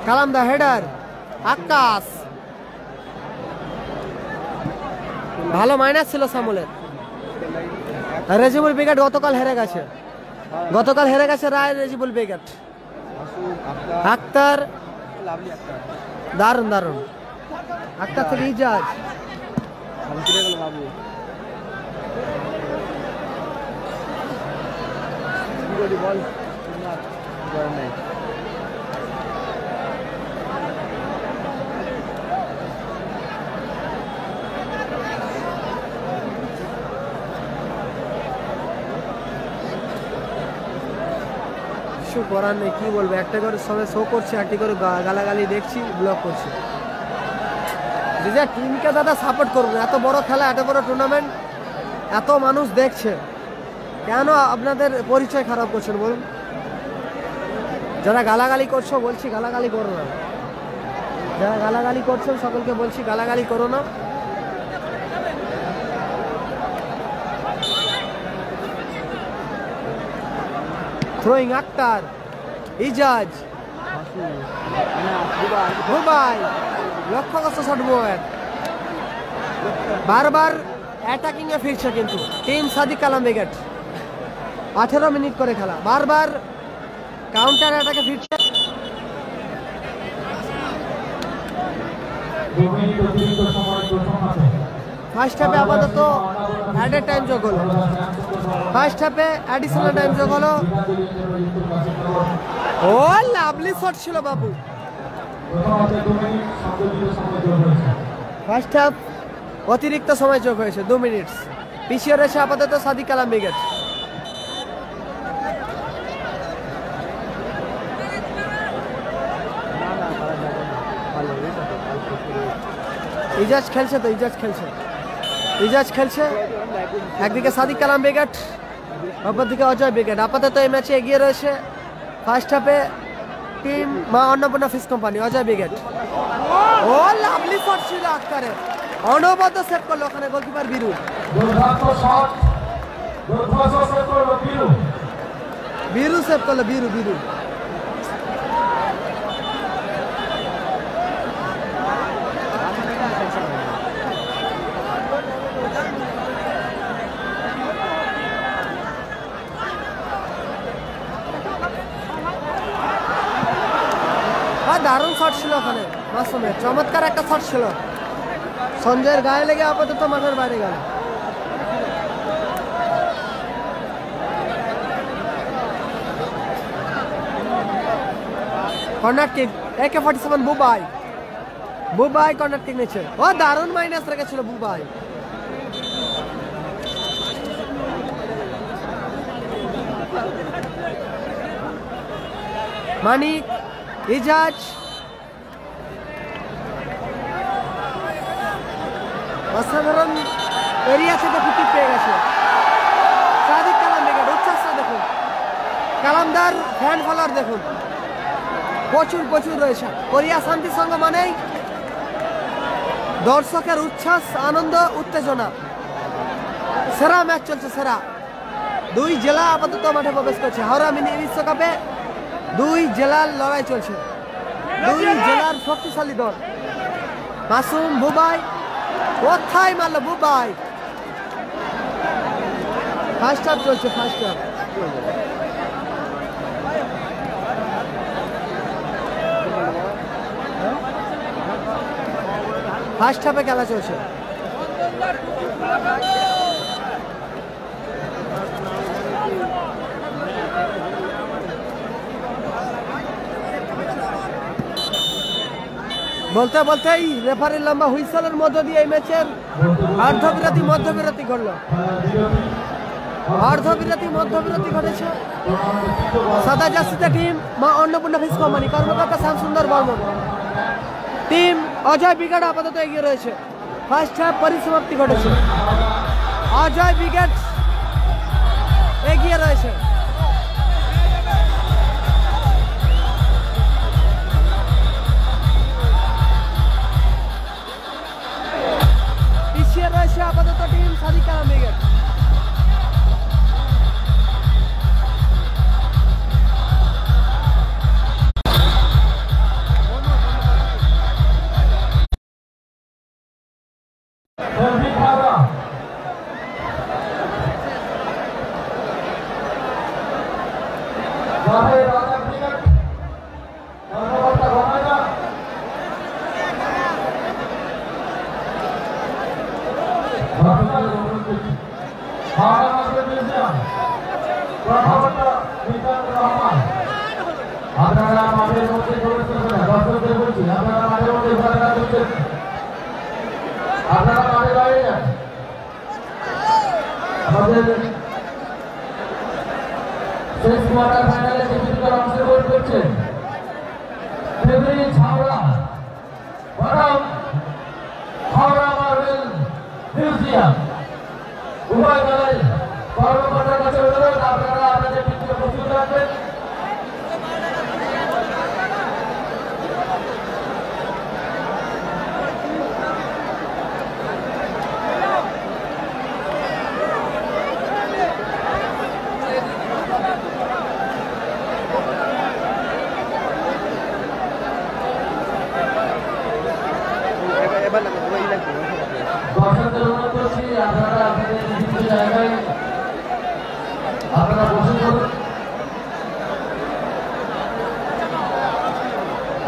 কালাম দা হেডার, আকাশ, ভালো মাইনাস ছিল সামুলের। রেজিবুল ব্রিগেড গতকাল হেরে গেছে, রায় রেজিবুল ব্রিগেড। আক্তার, দারুন দারুন, আক্তার থেকে ইজাজ, বল কিছু করার নেই, কি বলবো, একটা করে সবাই শো করছে, একটি করে গালাগালি দেখছি, ব্লক করছি। যে যে টিমকে দাদা সাপোর্ট করুন, এত বড় খেলা, এত বড় টুর্নামেন্ট, এত মানুষ দেখছে, কেন আপনাদের পরিচয় খারাপ করছেন বলুন? যারা গালাগালি করছো বলছি গালাগালি করো না, যারা গালাগালি করছেন সকলকে বলছি গালাগালি করো না। থ্রোয়িং আক্তার, ইজাজ, বুবাই লক্ষ্য করছে শট বয়ের, বারবার অ্যাটাকিং এ ফিরছে কিন্তু team Sadiq Kalam brigade. 18 minute করে খেলা, বারবার কাউন্টার অ্যাটাকে ফিরছে। 2 মিনিট অতিরিক্ত সময় প্রথম হাফে। ফার্স্ট হাফে আপাতত অ্যাডেড টাইম যোগ হলো, ফার্স্ট হাফে অ্যাডিশনাল টাইম যোগ হলো। ও লাভলি শট ছিল বাবু। প্রথম হাফে 2 মিনিট সংযোজিত সময় যোগ হয়েছে। ফার্স্ট হাফ অতিরিক্ত সময় যোগ হয়েছে 2 মিনিট। পিছিয়ে রয়েছে আপাতত সাদিক কালাম ব্রিগেড। ইজাজ খেলছে তো, ইজাজ খেলছে, ইজাজ খেলছে। একদিকে সাদিক কালাম ব্রিগেড, অপরদিকে অজয় ব্রিগেড। আপাতত এই ম্যাচে এগিয়ে রয়েছে ফার্স্ট হাফে team Maa Annapurna fish company, Ajay brigade. Oh lovely shot ছিল আক্তারের, অনবদ্য সেভ করলো ওখানে গোলকিপার বীরু। দুর্দান্ত শট, দুর্দান্ত সেভ করলো বীরু। বীরু সেভ করলো, বীরু বীরু। দারুণ শট ছিল ওখানে, মাসুমের চমৎকার একটা শট ছিল, সঞ্জয়ের গায়ে লেগে আপাতত মাঠের বাইরে গেল। Corner kick AK-47 Bubai, Bubai corner kick নিচ্ছে। ও দারুণ মাইনাস রেখেছিল বুবাই। মানিক, ইজাজ, অসাধারণ এরিয়া থেকে ফিটি পেয়ে গেছে সাদিক কালাম ব্রিগেড। উচ্ছ্বাসটা দেখুন, কালামদার ফ্যান ফলোয়ার দেখুন, প্রচুর প্রচুর রয়েছে। কোরিয়া শান্তি সংঘ মানেই দর্শকের উচ্ছ্বাস, আনন্দ, উত্তেজনা। সেরা ম্যাচ চলছে, সেরা। 2 জেলা আপাতত মাঠে প্রবেশ করছে। হাওড়া মিনি বিশ্বকাপে 2 জেলার লড়াই চলছে, 2 জেলার শক্তিশালী দল। মাসুম, বুবাই, কোথায় মারলো বুবাই। ফার্স্ট হাফ চলছে, ফার্স্ট হাফ। ফার্স্ট হাফে খেলা চলছে। বলতে বলতেই রেফারির লম্বা হুইসেলের মধ্য দিয়ে এই ম্যাচের অর্ধবিরতি মধ্যবিরতি ঘটল। অর্ধবিরতি মধ্যবিরতি ঘটেছে। সাদা জার্সিতে team Maa Annapurna fish company, কর্মকর্তা শ্যামসুন্দর বর্মন। টিম অজয় ব্রিগেড আপাতত এগিয়ে রয়েছে। ফার্স্ট হাফ পরিসমাপ্তি ঘটেছে, অজয় ব্রিগেড এগিয়ে রয়েছে। পিছিয়ে রয়েছে আপাতত টিম সাদিক কালাম ব্রিগেড। আপনারা মাঠের মধ্যে প্রবেশ করবেন না, দর্শকদের বলছি আপনারা মাঠের মধ্যে ঘোরাফেরা করছেন, আপনারা মাঠে বাইরে যান। আমাদের শেষ কোয়ার্টার ফাইনালে সেমিফাইনাল অংশ উভয় দলের কর্মকর্তার কাছে অনুরোধ আপনারা আপনাদের পিছনে প্রস্তুত রাখবেন। দর্শকদের অনুরোধ করছি আপনারা আপনাদের নির্দিষ্ট জায়গায় আপনারা বসে পড়ুন।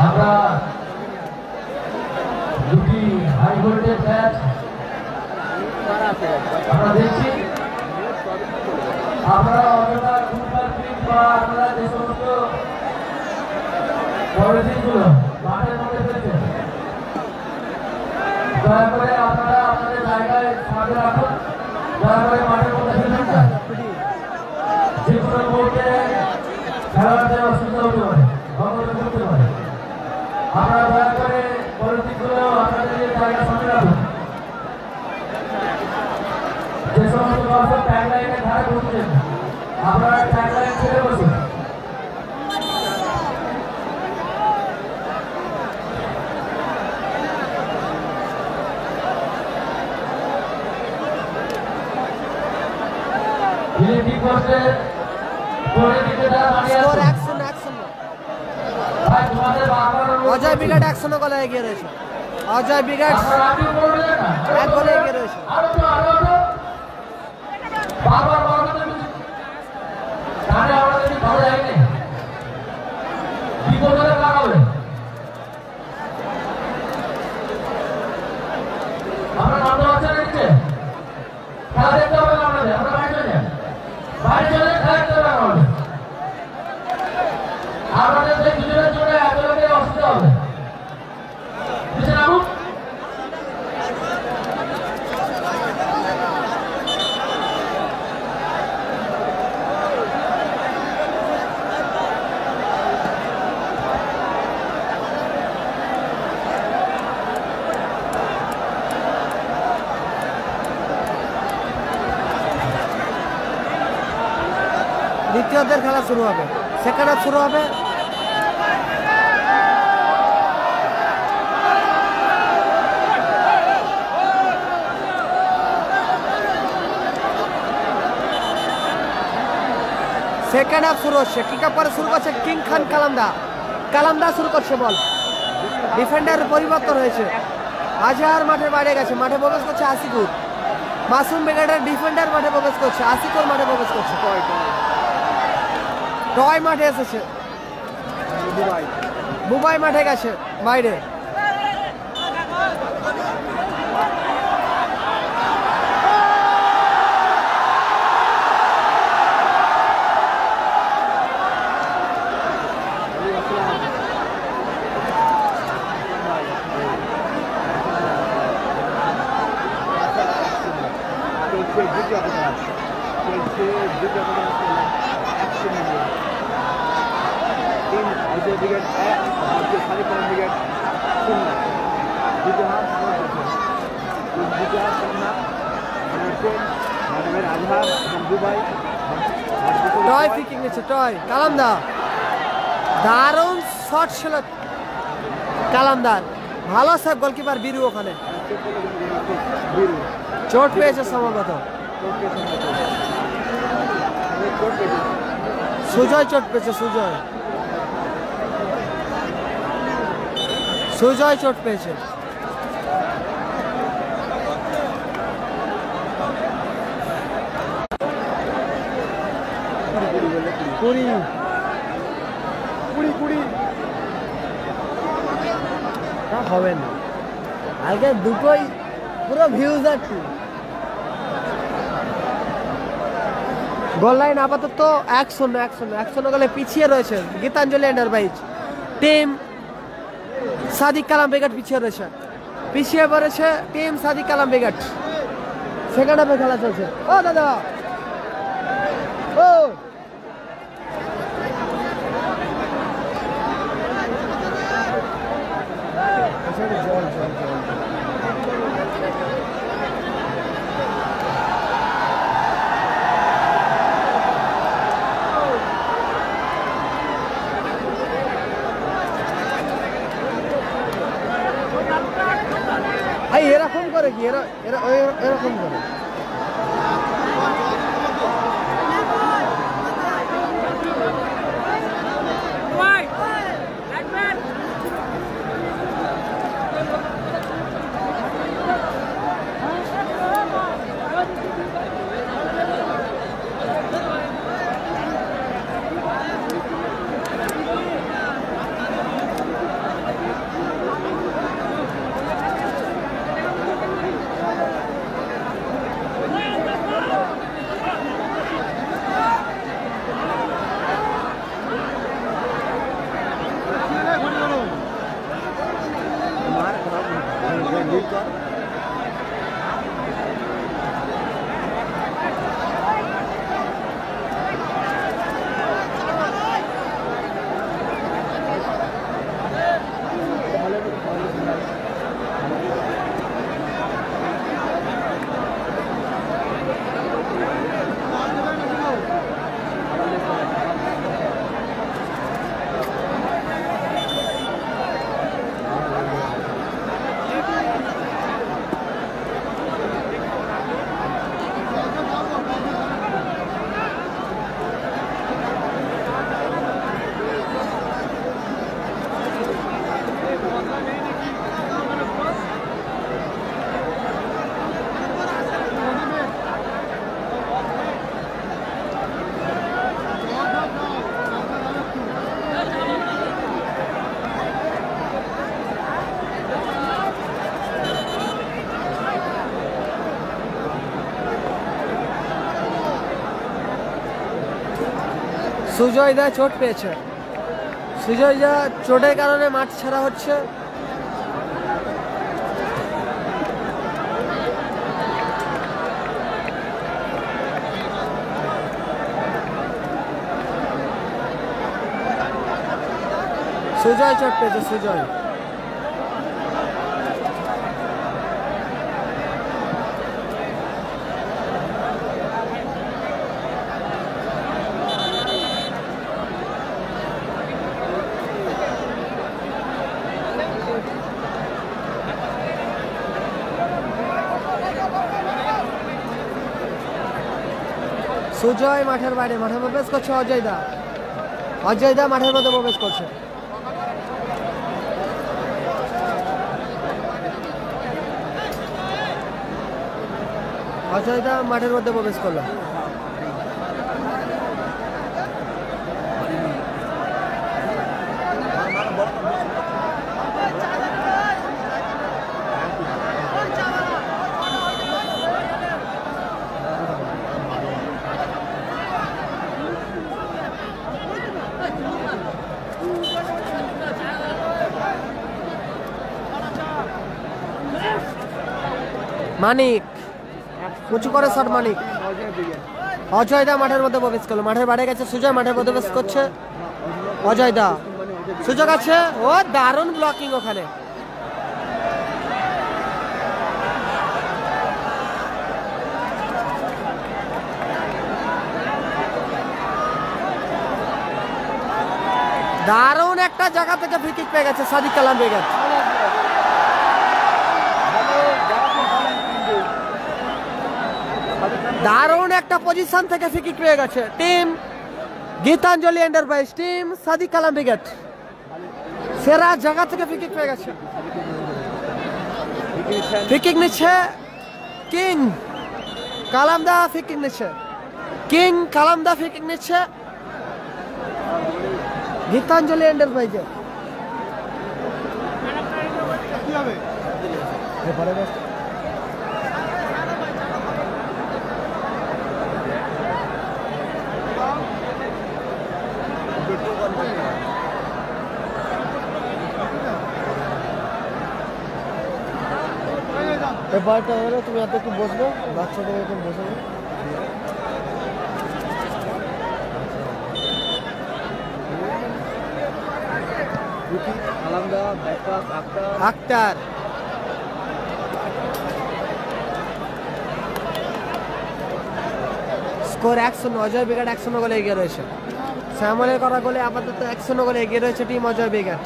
আমরা দুটি হাই ভোল্টেজ ম্যাচ আমরা দেখছি। আপনারা অযথা ফুটবল ফিল্ড বা আপনারা যে সমস্ত পলিথিনগুলো মাঠের মধ্যে ফেলছেন দয়া করে আপনারা আপনাদের জায়গায় সামনে রাখুন। দয়া করে মাঠের মধ্যে ফেলবেন না। যে কোনো মুহূর্তে খেলোয়াড়দের অসুবিধা হতে পারে, অবরোধ করতে পারে। আপনারা দয়া করে পলিথিনগুলো আপনাদের জায়গায় সামনে রাখুন। যে সমস্ত দর্শক ট্যাগ লাইনের ধারে বসছেন আপনারা ট্যাগ লাইন ছেড়ে বসুন। অজয় বিরাট 100 গোলে এগিয়ে রয়েছে। অজয় বিরাট 1 গোলে এগিয়ে রয়েছে। আমরা নামতে পারছেন নিচে খেলা দেখতে হবে না। আমাদের আমরা বাইরে চলে যাই, বাইরে চলে খেলা দেখতে হবে আমাদের। আমাদের সেই দুজনের জন্য এত লোকের অসুবিধা হবে। নিচে নামুন। দ্বিতীয়দের খেলা শুরু হবে, সেকেন্ড হাফ শুরু হবে। সেকেন্ড হাফ শুরু হচ্ছে। কিক আপ করে শুরু করছে কিং খান কালামদা। কালামদা শুরু করছে বল। ডিফেন্ডার পরিবর্তন হয়েছে। আজহার মাঠের বাইরে গেছে, মাঠে প্রবেশ করছে আসিকুর। মাসুম ব্রিগেডের ডিফেন্ডার মাঠে প্রবেশ করছে, আসিকুর মাঠে প্রবেশ করছে। টয় মাঠে এসেছে, বুবাই মাঠে গেছে বাইরে। টয় ফিকিং নিচ্ছে, টয় কালামদা। দারুণ শট ছিল কালামদার, ভালো সেভ গোলকিপার বিরু। ওখানে চোট পেয়েছে সম্ভবত, সুজয় চোট পেয়েছে। সুজয় চোট পেয়েছে। কুড়ি হবে না, আগে দুটোই পুরো ভিউজ আছে। গোল লাইন আপাতত 1-0 গোলে পিছিয়ে রয়েছে Gitanjali enterprise. Team Sadiq Kalam brigade পিছিয়ে পড়েছে team Sadiq Kalam brigade. Second হাফে খেলা চলছে। ও দাদা, ও জল সুজয় দা চোট পেয়েছে। সুজয় দা চোটের কারণে মাঠ ছাড়া হচ্ছে। সুজয় চোট পেয়েছে, সুজয়। সুজয় মাঠের বাইরে, মাঠে প্রবেশ করছে অজয় দা। অজয় দা মাঠের মধ্যে প্রবেশ করছে। অজয় দা মাঠের মধ্যে প্রবেশ করলো। মানিক উঁচু করে শট, মানিক। অজয় দা মাঠের মধ্যে প্রবেশ করলো, মাঠের বাইরে গেছে সুজয়, মাঠে প্রবেশ করছে অজয় দা। সুযোগ আছে, ও দারুণ ব্লকিং ওখানে। দারুণ একটা জায়গা থেকে ফ্রি কিক পেয়ে গেছে সাদিক কালাম বেগম। দারুণ একটা পজিশন থেকে ফ্রি কিক পেয়ে গেছে team Gitanjali enterprise, team Sadiq Kalam brigade. সেরা জায়গা থেকে ফ্রি কিক পেয়ে গেছে। ফ্রি কিক নিচ্ছে কিং কালামদা, ফ্রি কিক নিচ্ছে কিং কালামদা, ফ্রি কিক নিচ্ছে গীতাঞ্জলি এন্টারপ্রাইজে। এবারটা হলো তুমি এত একটু বসবে, বাচ্চাদের এরকম বসে আক্তার। স্কোর 1-0, অজয় ব্রিগেড 1-0 গোলে এগিয়ে রয়েছে। শ্যামলের করা গোলে আপাতত 1-0 গোলে এগিয়ে রয়েছে টিম অজয় ব্রিগেড।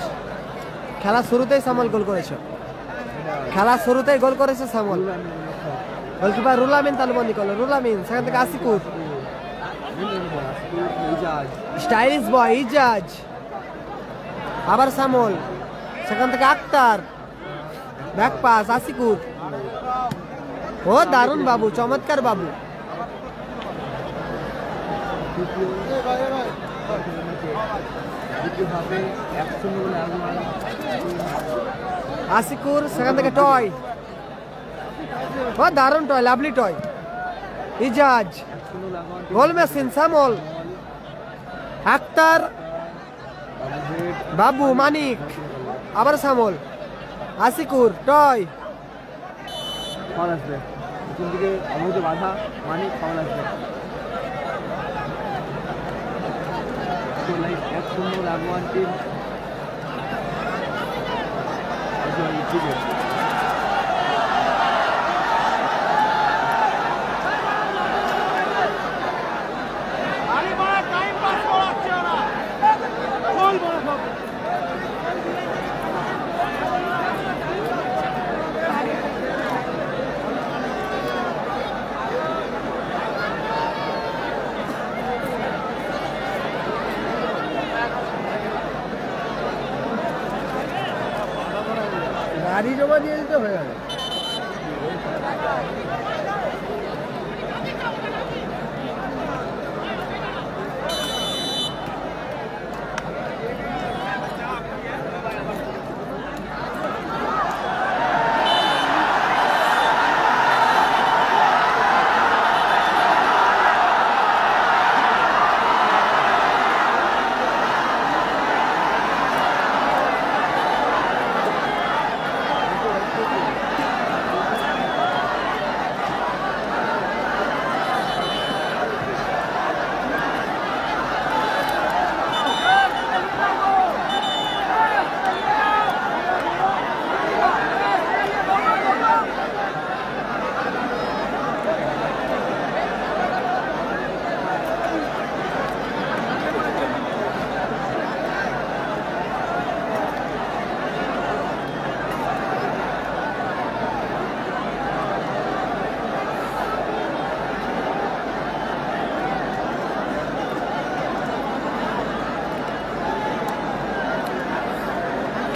খেলা শুরুতেই শ্যামল গোল করেছে, খেলা শুরুতেই গোল করেছে শ্যামল। গোলকিপার রুলামিন তালুবন্দি করলো, রুলামিন, সেখান থেকে আসিকুর, স্টাইলিশ বয় ইজাজ, আবার শ্যামল, সেখান থেকে আক্তার, ব্যাক পাস আসিকুর। ও দারুণ বাবু, চমৎকার বাবু। আসিকুর, সেখান থেকে টয়, ও দারুণ Toy, lovely Toy. Ijaz, goal machine Shyamal, Akhtar, Babu, Manik, আবার শ্যামল, আসিকুর, টয়। ফাউল আসবে, পিছন দিকে অমুক বাধা, মানিক, ফাউল আসবে। 1-0 রাগওয়ান টিম। গাড়ি জমা দিয়ে দিতে হয়ে গেল।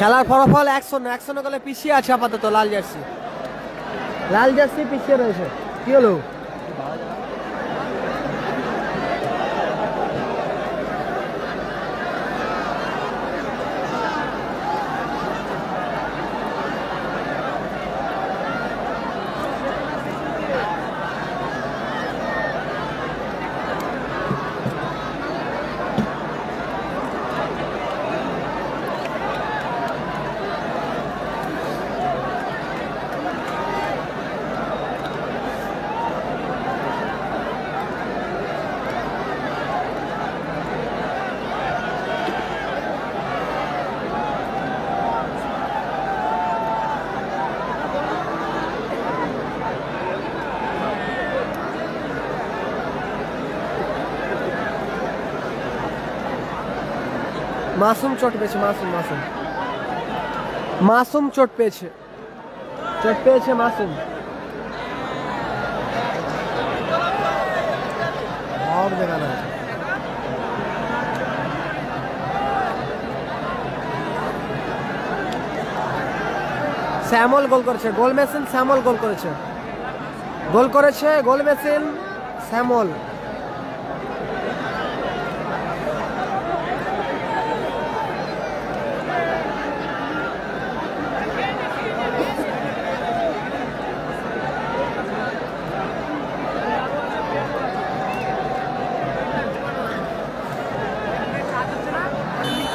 খেলার ফলাফল 100 গোলে পিছিয়ে আছে আপাতত লাল জার্সি পিছিয়ে রয়েছে। কি হলো? মাসুম চোট পেয়েছে, মাসুম চোট পেয়েছে মাসুম। और देखाना है। স্যামুয়েল গোল করেছে, গোল মেশিন স্যামুয়েল গোল করেছে, গোল মেশিন স্যামুয়েল।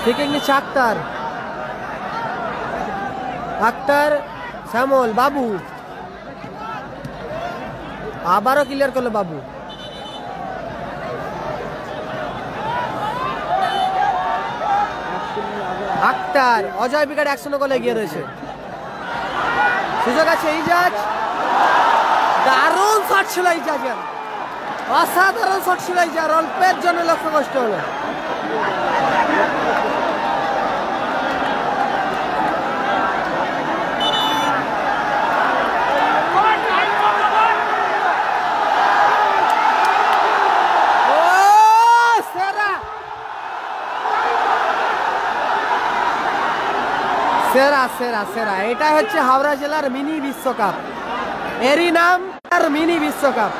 কিকিং নিচ্ছে আক্তার শ্যামল বাবু, আবারও ক্লিয়ার করলো বাবু। আক্তার, অজয় বিকেট 100 গোলে এগিয়ে রয়েছে। সুযোগ আছে ইজাজ, দারুণ শট ছিল ইজাজের, অসাধারণ শট ছিল ইজাজ, অল্পের জন্য লক্ষ্য কষ্ট হলো। সেরা এটা হচ্ছে হাওড়া জেলার মিনি বিশ্বকাপ, এরই নাম মিনি বিশ্বকাপ।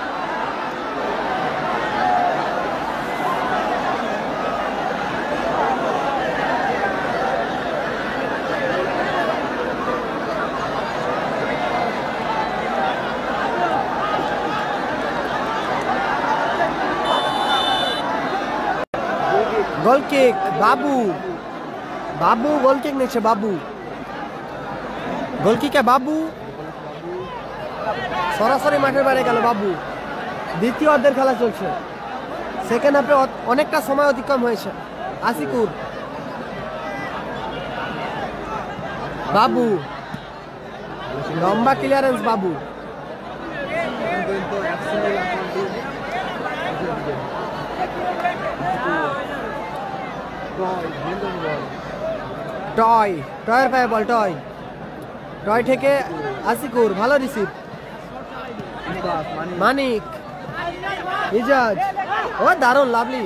গোল কিক বাবু গোল কিক নিচ্ছে গোল কিকে বাবু সরাসরি মাঠের বাইরে গেল বাবু। দ্বিতীয় অর্ধের খেলা চলছে, সেকেন্ড হাফে অনেকটা সময় অতিক্রম হয়েছে। আশিকুর বাবু, লম্বা ক্লিয়ারেন্স বাবু। টয়ের পায়ে বল, টয় থেকে আশিকুর, ভালো রিসিভ। মানিক, ইজাজ, ও দারুণ লাভলি।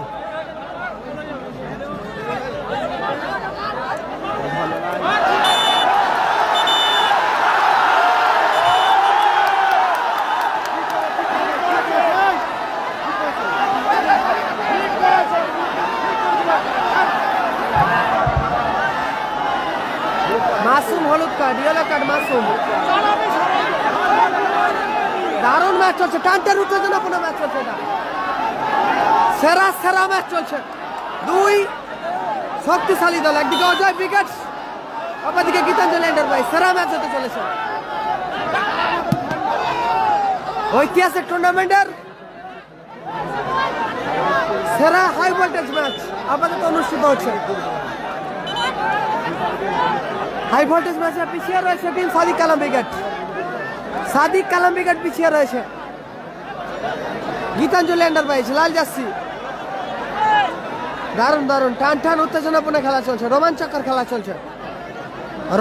মাসুম হলুদ কার্ড, ইয়েলো কার্ড মাসুম। দারুণ ম্যাচ চলছে, টানটার উত্তেজনাপূর্ণ ম্যাচ চলছে, এটা সেরা ম্যাচ চলছে। দুই শক্তিশালী দল, একদিকে অজয় ব্রিগেডস, অপরদিকে গীতাঞ্জলি এন্টারপ্রাইজ। সেরা ম্যাচ হতে চলেছে ঐতিহাসিক টুর্নামেন্টের সেরা হাই ভোল্টেজ ম্যাচ আপাতত অনুষ্ঠিত হচ্ছে। হাই ভোল্টেজ ম্যাচে পিছিয়ে রয়েছে টিম সাদিক কালাম ব্রিগেড পিছিয়ে রয়েছে। গীতাঞ্জলি এন্টারপ্রাইজ লাল জার্সি। দারুণ টান উত্তেজনাপূর্ণ খেলা চলছে,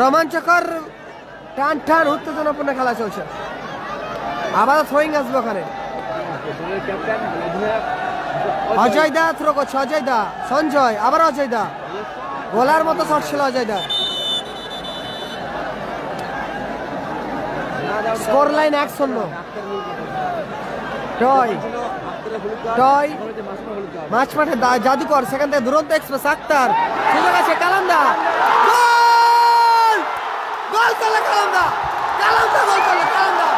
রোমাঞ্চকর টান উত্তেজনাপূর্ণ খেলা চলছে। আবার থ্রোয়িং আসবে ওখানে, অজয় দা থ্রো করছে, সঞ্জয়, আবার অজয় দা, গোলার মতো শট ছিল অজয় দা। Score line 1-0। টয় টয় মাছ মাঠে জাদুকর, সেখান থেকে দুরন্ত এক্সপ্রেস আক্তার, সুযোগ আছে কালামদা, গোল! গোল করলো কালামদা, কালামদা গোল করলো, কালামদা,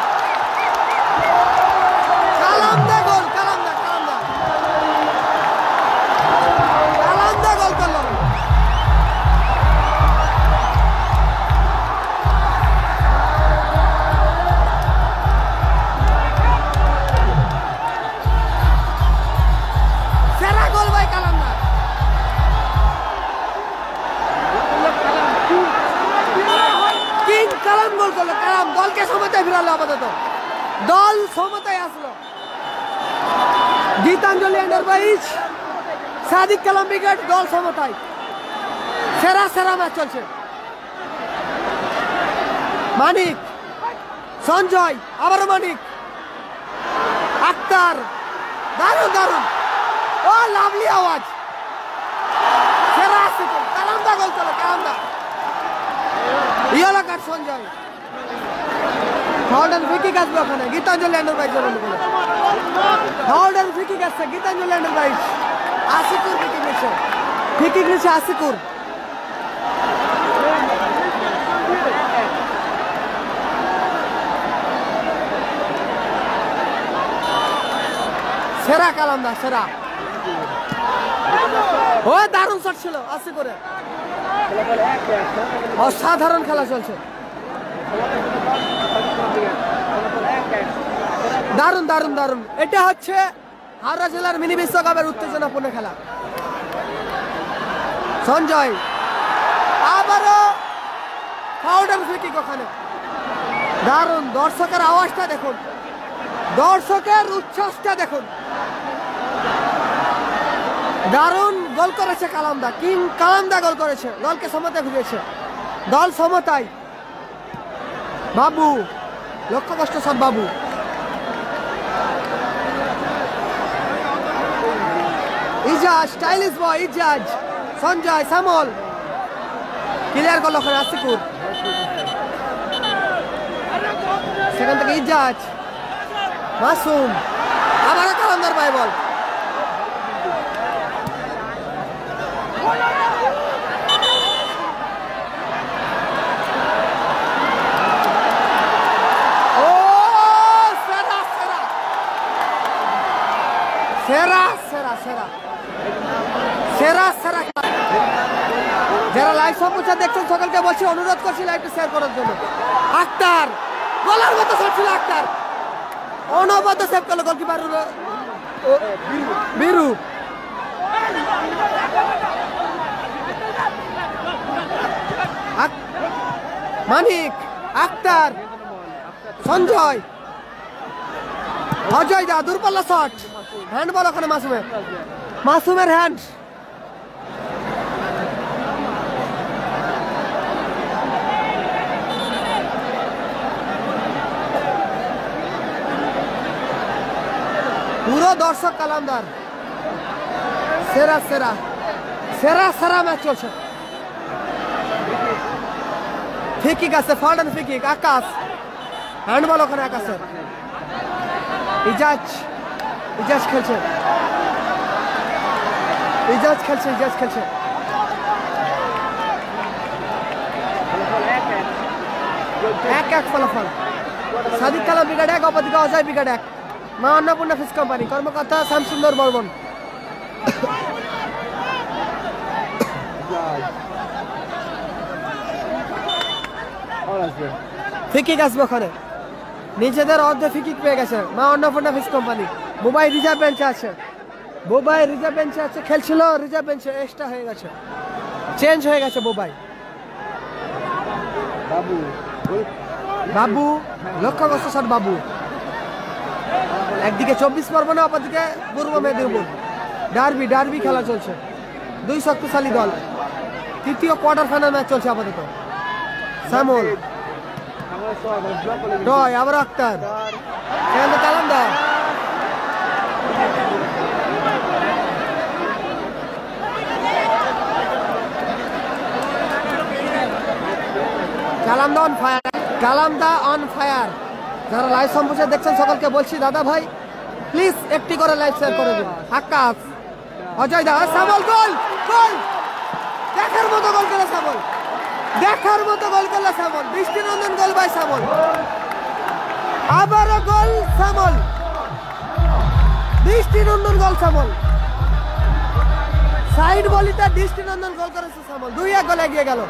কালামদা গোল, কালামদা, কালামদা, কালামদা গোল করলো। সেরা গোল ভাই কালামদা। কিং কালাম গোল করলো, কালাম দলকে সমতায় ফিরালো, আপাতত দল সমতায় আসলো। গীতাঞ্জলি আন্ডার 22, সাদিক কালাম উইকেট, দল সমতায়। সেরা সেরা ম্যাচ চলছে। মানিক, সঞ্জয়, আবারও মানিক, আক্তার, দারুণ দারুণ, ও লাভলি আওয়াজ, সেরা আসিফ, কালামদা গোল করলো, কালামদা, yellow card Sanjay. Foul free kick আসবে ওখানে, গীতাঞ্জলি আন্ডার 22 জন্য বলে ফাউল ফ্রি কিক আসছে, গীতাঞ্জলি আন্ডার 22, আসিকুর ফ্রি কিক নিচ্ছে, ফ্রি কিক নিচ্ছে আসিকুর। সেরা কালামদা, সেরা, ও দারুণ শট ছিল আসিকুরে, অসাধারণ খেলা চলছে, দারুণ দারুণ দারুণ। এটা হচ্ছে হাওড়া জেলার মিনি বিশ্বকাপের উত্তেজনাপূর্ণ খেলা। সঞ্জয়, আবারও ফাউল ফ্রি কিক ওখানে, দারুণ। দর্শকের আওয়াজটা দেখুন, দর্শকের উচ্ছ্বাসটা দেখুন, দারুণ গোল করেছে কালামদা, কিং কালামদা গোল করেছে, দলকে সমতায় ফিরেছে, দল সমতায়। বাবু লক্ষ্যভ্রষ্ট সব, বাবু ইজাজ, স্টাইলিশ বয় ইজাজ, সঞ্জয়, শ্যামল, ক্লিয়ার করলো ওখানে আসিকুর, সেখান থেকে ইজাজ, মাসুম, আবারও কালামদার পায় বল, সেরা সেরা সেরা সেরা সেরা। যারা লাইভ সম্প্রচার দেখছেন সকলকে বলছি, অনুরোধ করছি লাইভটা শেয়ার করার জন্য। আক্তার গোলার মতো শট ছিল, আক্তার অনবদ্য সেভ করলো গোলকিপার বীরু। মানিক, আক্তার, সঞ্জয়, অজয় দা, দূরপাল্লা শট, হ্যান্ড বল ওখানে মাসুমের, মাসুমের হ্যান্ড। পুরো দর্শক কালামদার, সেরা সেরা সেরা সেরা ম্যাচ চলছে। ফ্রি কিক আছে, ফাউল ফ্রি কিক, আকাশ, হ্যান্ড বল ওখানে আকাশের, ইজাজ, ইজাজ খেলছে, ইজাজ খেলছে, ইজাজ খেলছে, এক এক ফলাফল। সাদিক কালাম ব্রিগেড 1, অপরদিকে অজয় ব্রিগেড 1। মা অন্নপূর্ণা ফিশ কোম্পানি, কর্মকর্তা শ্যামসুন্দর বর্মন। ফ্রি কিক আসবে ওখানে, নিজেদের অর্ধে ফ্রি কিক পেয়ে গেছে মা Annapurna fish company. Bubai reserve বেঞ্চে আছে, বুবাই রিজার্ভ বেঞ্চে আছে, খেলছিল রিজার্ভ বেঞ্চে, এক্সট্রা হয়ে গেছে, চেঞ্জ হয়ে গেছে বুবাই। বাবু লক্ষ্যগ্রস্ত শট, বাবু। একদিকে 24 পরগনা, অপরদিকে পূর্ব মেদিনীপুর, ডার্বি ডার্বি খেলা চলছে, দুই শক্তিশালী দল। তৃতীয় কোয়ার্টার ফাইনাল ম্যাচ চলছে আপাতত। শ্যামল, টয়, আবার আক্তার, কালামদা, কালামদা অন ফায়ার, কালামদা অন ফায়ার, যারা লাইভ সম্প্রচার দেখছেন সকলকে বলছি দাদা ভাই প্লিজ একটি করে লাইভ শেয়ার করে দিন। আকাশ অজয় দা সামল গোল গোল দেখার মতো গোল করলো সামল, দেখার মতো গোল করলো সামল, দৃষ্টিনন্দন গোল ভাই সামল, আবারও গোল সামল, দৃষ্টিনন্দন গোল সামল, সাইড বলিতে দৃষ্টিনন্দন গোল করেছে সামল, 2-1 গোলে এগিয়ে গেল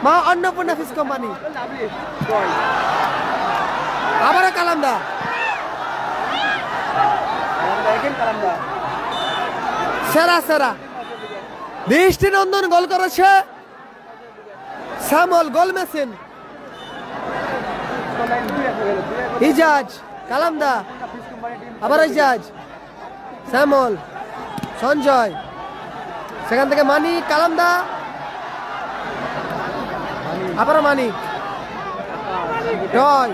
মা অন্নপূর্ণা ফিশ কোম্পানি। আবারও কালামদা, সেরা সেরা দৃষ্টিনন্দন গোল করেছে শ্যামল, গোল মেশিন। ইজাজ কালামদা, আবার ইজাজ, শ্যামল, সঞ্জয়, সেখান থেকে মানিক, কালামদা, আবারও মানিক, জয়,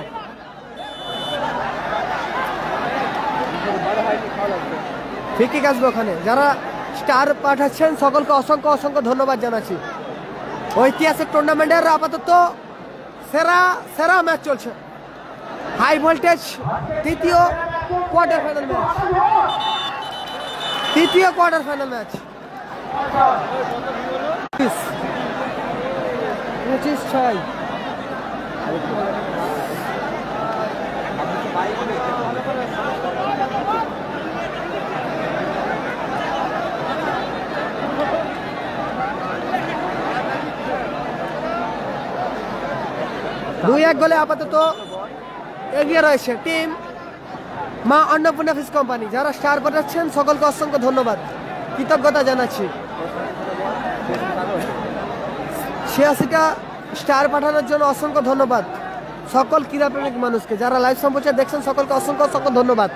ফিকিক আসবে ওখানে। যারা স্টার পাঠাচ্ছেন সকলকে অসংখ্য অসংখ্য ধন্যবাদ জানাচ্ছি। ঐতিহাসিক টুর্নামেন্টের আপাতত সেরা সেরা ম্যাচ চলছে, হাই ভোল্টেজ তৃতীয় কোয়ার্টার ফাইনাল ম্যাচ, তৃতীয় কোয়ার্টার ফাইনাল ম্যাচ। 25-6 2-1 গোলে আপাতত এগিয়ে রয়েছে team Maa Annapurna fish company. যারা স্টার পাঠাচ্ছেন সকলকে অসংখ্য ধন্যবাদ, কৃতজ্ঞতা জানাচ্ছি। 86টা স্টার পাঠানোর জন্য অসংখ্য ধন্যবাদ সকল ক্রীড়াপ্রেমিক মানুষকে। যারা লাইভ সম্প্রচার দেখছেন সকলকে অসংখ্য অসংখ্য ধন্যবাদ।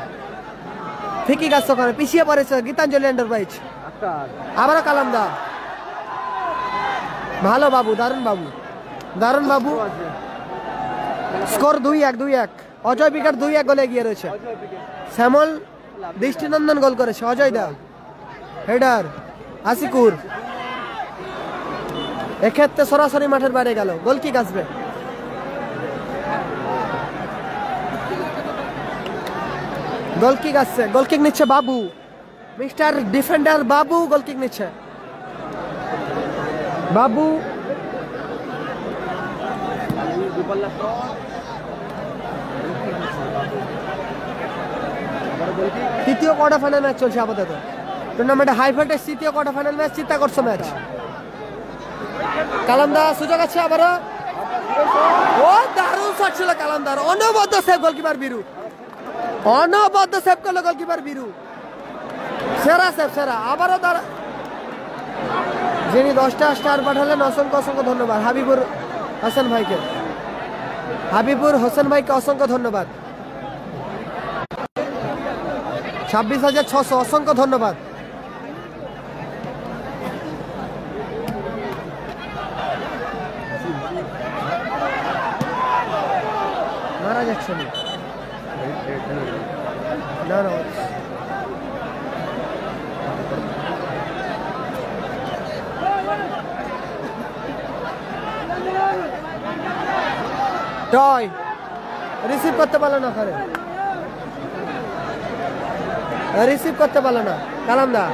ঠিকই কাজ ওখানে পিছিয়ে পড়েছে গীতাঞ্জলি এন্টারপ্রাইজ। আবারও কালামদা, ভালো বাবু, দারুণ বাবু, দারুণ বাবু। স্কোর 2-1 অজয় বিকার 2-1 গোলে এগিয়ে রয়েছে। শ্যামল দৃষ্টিনন্দন গোল করেছে, অজয় দা হেডার, আসিকুর এক্ষেত্রে সরাসরি মাঠের বাইরে গেল, গোল কিক আসবে। গোল কিক আসছে, গোল কিক নিচ্ছে বাবু, মিস্টার ডিফেন্ডার বাবু গোল কিক নিচ্ছে। বাবু তৃতীয় কোয়ার্টার ফাইনাল ম্যাচ চলছে আপাতত টুর্নামেন্টে, হাই ভোল্টেজ তৃতীয় কোয়ার্টার ফাইনাল ম্যাচ, চিত্তাকর্ষক ম্যাচ। কালামদা সুযোগ আছে আবারও, ও দারুণ শট ছিল কালামদার, অনবদ্য সেভ গোলকিপার বীরু, অনবদ্য সেভ করলো গোলকিপার বীরু, সেরা সেভ সেরা। আবারও তার যিনি 10টা স্টার পাঠালেন অসংখ্য অসংখ্য ধন্যবাদ হাবিবুর হোসেন ভাইকে, হাবিবুর হোসেন ভাইকে অসংখ্য ধন্যবাদ। 26,600 অসংখ্য ধন্যবাদ। মারা যাচ্ছে না, না না টয় রিসিভ করতে পারলো না, করে রিসিভ করতে পারলো না কালামদা।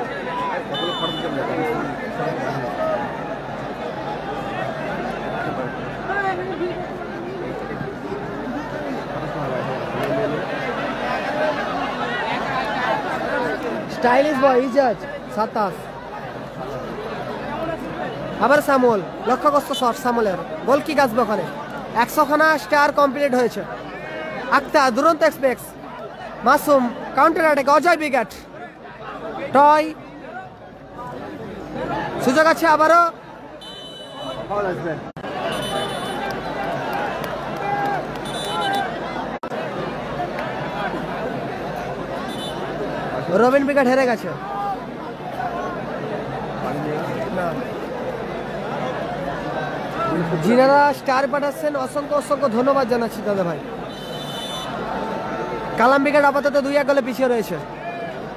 Stylish boy Ijaz 27। আবার সামল, লক্ষ্যগ্রস্ত শট সামলের, গোল কিক আসবে ওখানে। 100 খানা স্টার কমপ্লিট হয়েছে। আক্তার দুরন্ত express, Masum counter attack, Ajay বিগাট, টয় সুযোগ আছে আবারও, রবিন বিগাট হেরে গেছে। যিনারা স্টার পাঠাচ্ছেন অসংখ্য অসংখ্য ধন্যবাদ জানাচ্ছি দাদা ভাই। কালাম বিকেট আপাতত 2-1 গোলে পিছিয়ে রয়েছে।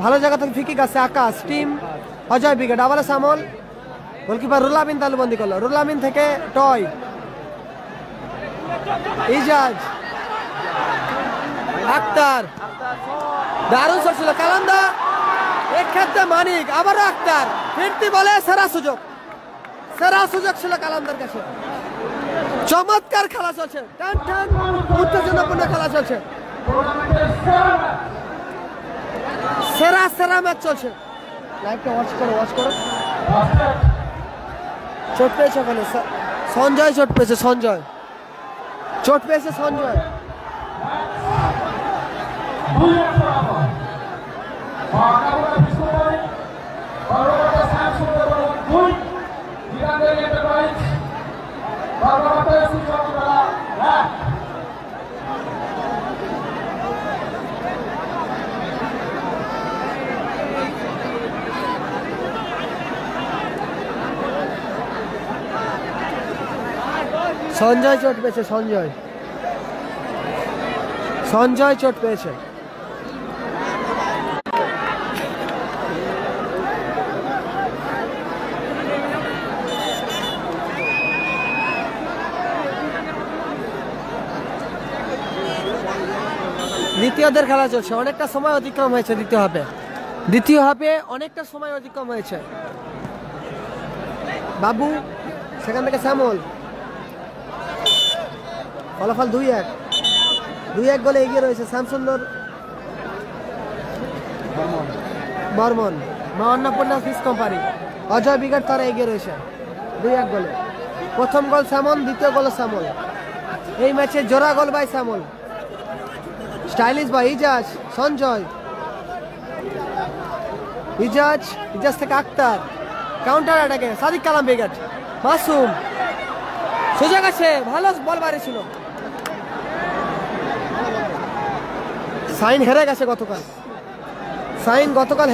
ভালো জায়গা থেকে ফিকিক আছে আকাশ, টিম অজয় বিকেট, আবার সামল, গোলকিপার রুলামিন তালুবন্দি করলো, রুলামিন থেকে টয়, ইজাজ আক্তার দারুণ শট ছিল কালান্দা, এক্ষেত্রে মানিক, আবারও আক্তার ফিরতি বলে সেরা সুযোগ ছিল কালান্দার কাছে। চমৎকার খেলা চলছে, টান টান উত্তেজনাপূর্ণ খেলা চলছে, সেরা ম্যাচ চলছে। লাইভটা ওয়াচ করো। চোট পেয়েছে ওখানে সঞ্জয়, চোট পেয়েছে সঞ্জয়। সঞ্জয় চোট পেয়েছে, সঞ্জয় চোট পেয়েছে। দ্বিতীয়দের খেলা চলছে, অনেকটা সময় অতিক্রম হয়েছে। দ্বিতীয় হাফে অনেকটা সময় অতিক্রম হয়েছে। বাবু সেখান থেকে শ্যামল, ফলাফল 2-1 গোলে এগিয়ে রয়েছে শ্যামসুন্দর বর্মন। মা অন্নপূর্ণা ফিশ কোম্পানি, অজয় বিগাট তারা এগিয়ে রয়েছে 2-1 গোলে। প্রথম গোল শ্যামল, দ্বিতীয় গোল শ্যামল। এই ম্যাচে জোড়া goal by Shyamal, stylish by Ijaz, Sanjay, Ijaz থেকে আক্তার, কাউন্টার অ্যাটাকে সাদিক কালাম বিগাট, মাসুম, সুযোগ আছে, ভালো বল বাইরে ছিল। সাইন হেরে গেছে গতকাল,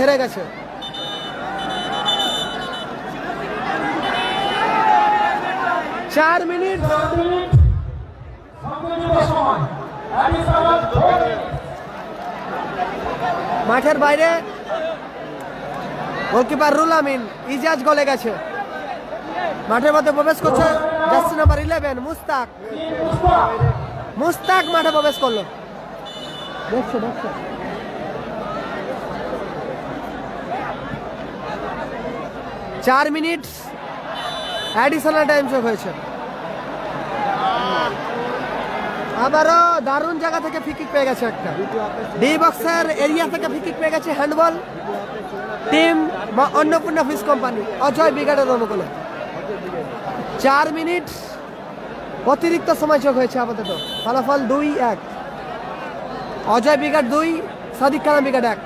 হেরে গেছে। চার মিনিট মাঠের বাইরে গোলকিপার রুল আমিন, ইজাজ গোলে গেছে। মাঠের মধ্যে প্রবেশ করছে জার্সি নাম্বার 11 মুস্তাক মাঠে প্রবেশ করলো। দেখছো 4 মিনিট অ্যাডিশনাল টাইম যোগ হয়েছে। আবারও দারুণ জায়গা থেকে ফ্রি কিক পেয়ে গেছে, একটা ডি বক্সের এরিয়া থেকে ফ্রি কিক পেয়ে গেছে। Handball team Annapurna fish company, Ajay বিগাটের অনুকূলে। 4 মিনিট অতিরিক্ত সময় যোগ হয়েছে আপাতত। ফলাফল 2-1, অজয় বিগাট 2, সাদিক কালাম বিগাট 1।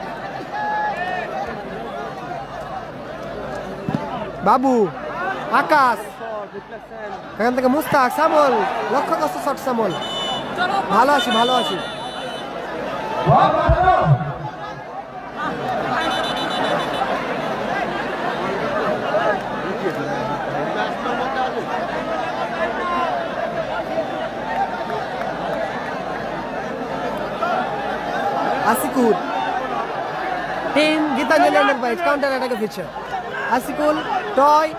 বাবু, আকাশ, এখান থেকে মুস্তাক, শ্যামল, লক্ষ্যগ্রস্ত শট শ্যামল। ভালো আছি। আসিকুল টিম গীতাঞ্জলি এন্টারপ্রাইজ কাউন্টার অ্যাটাকে ফিরছে। আসিকুল টয়,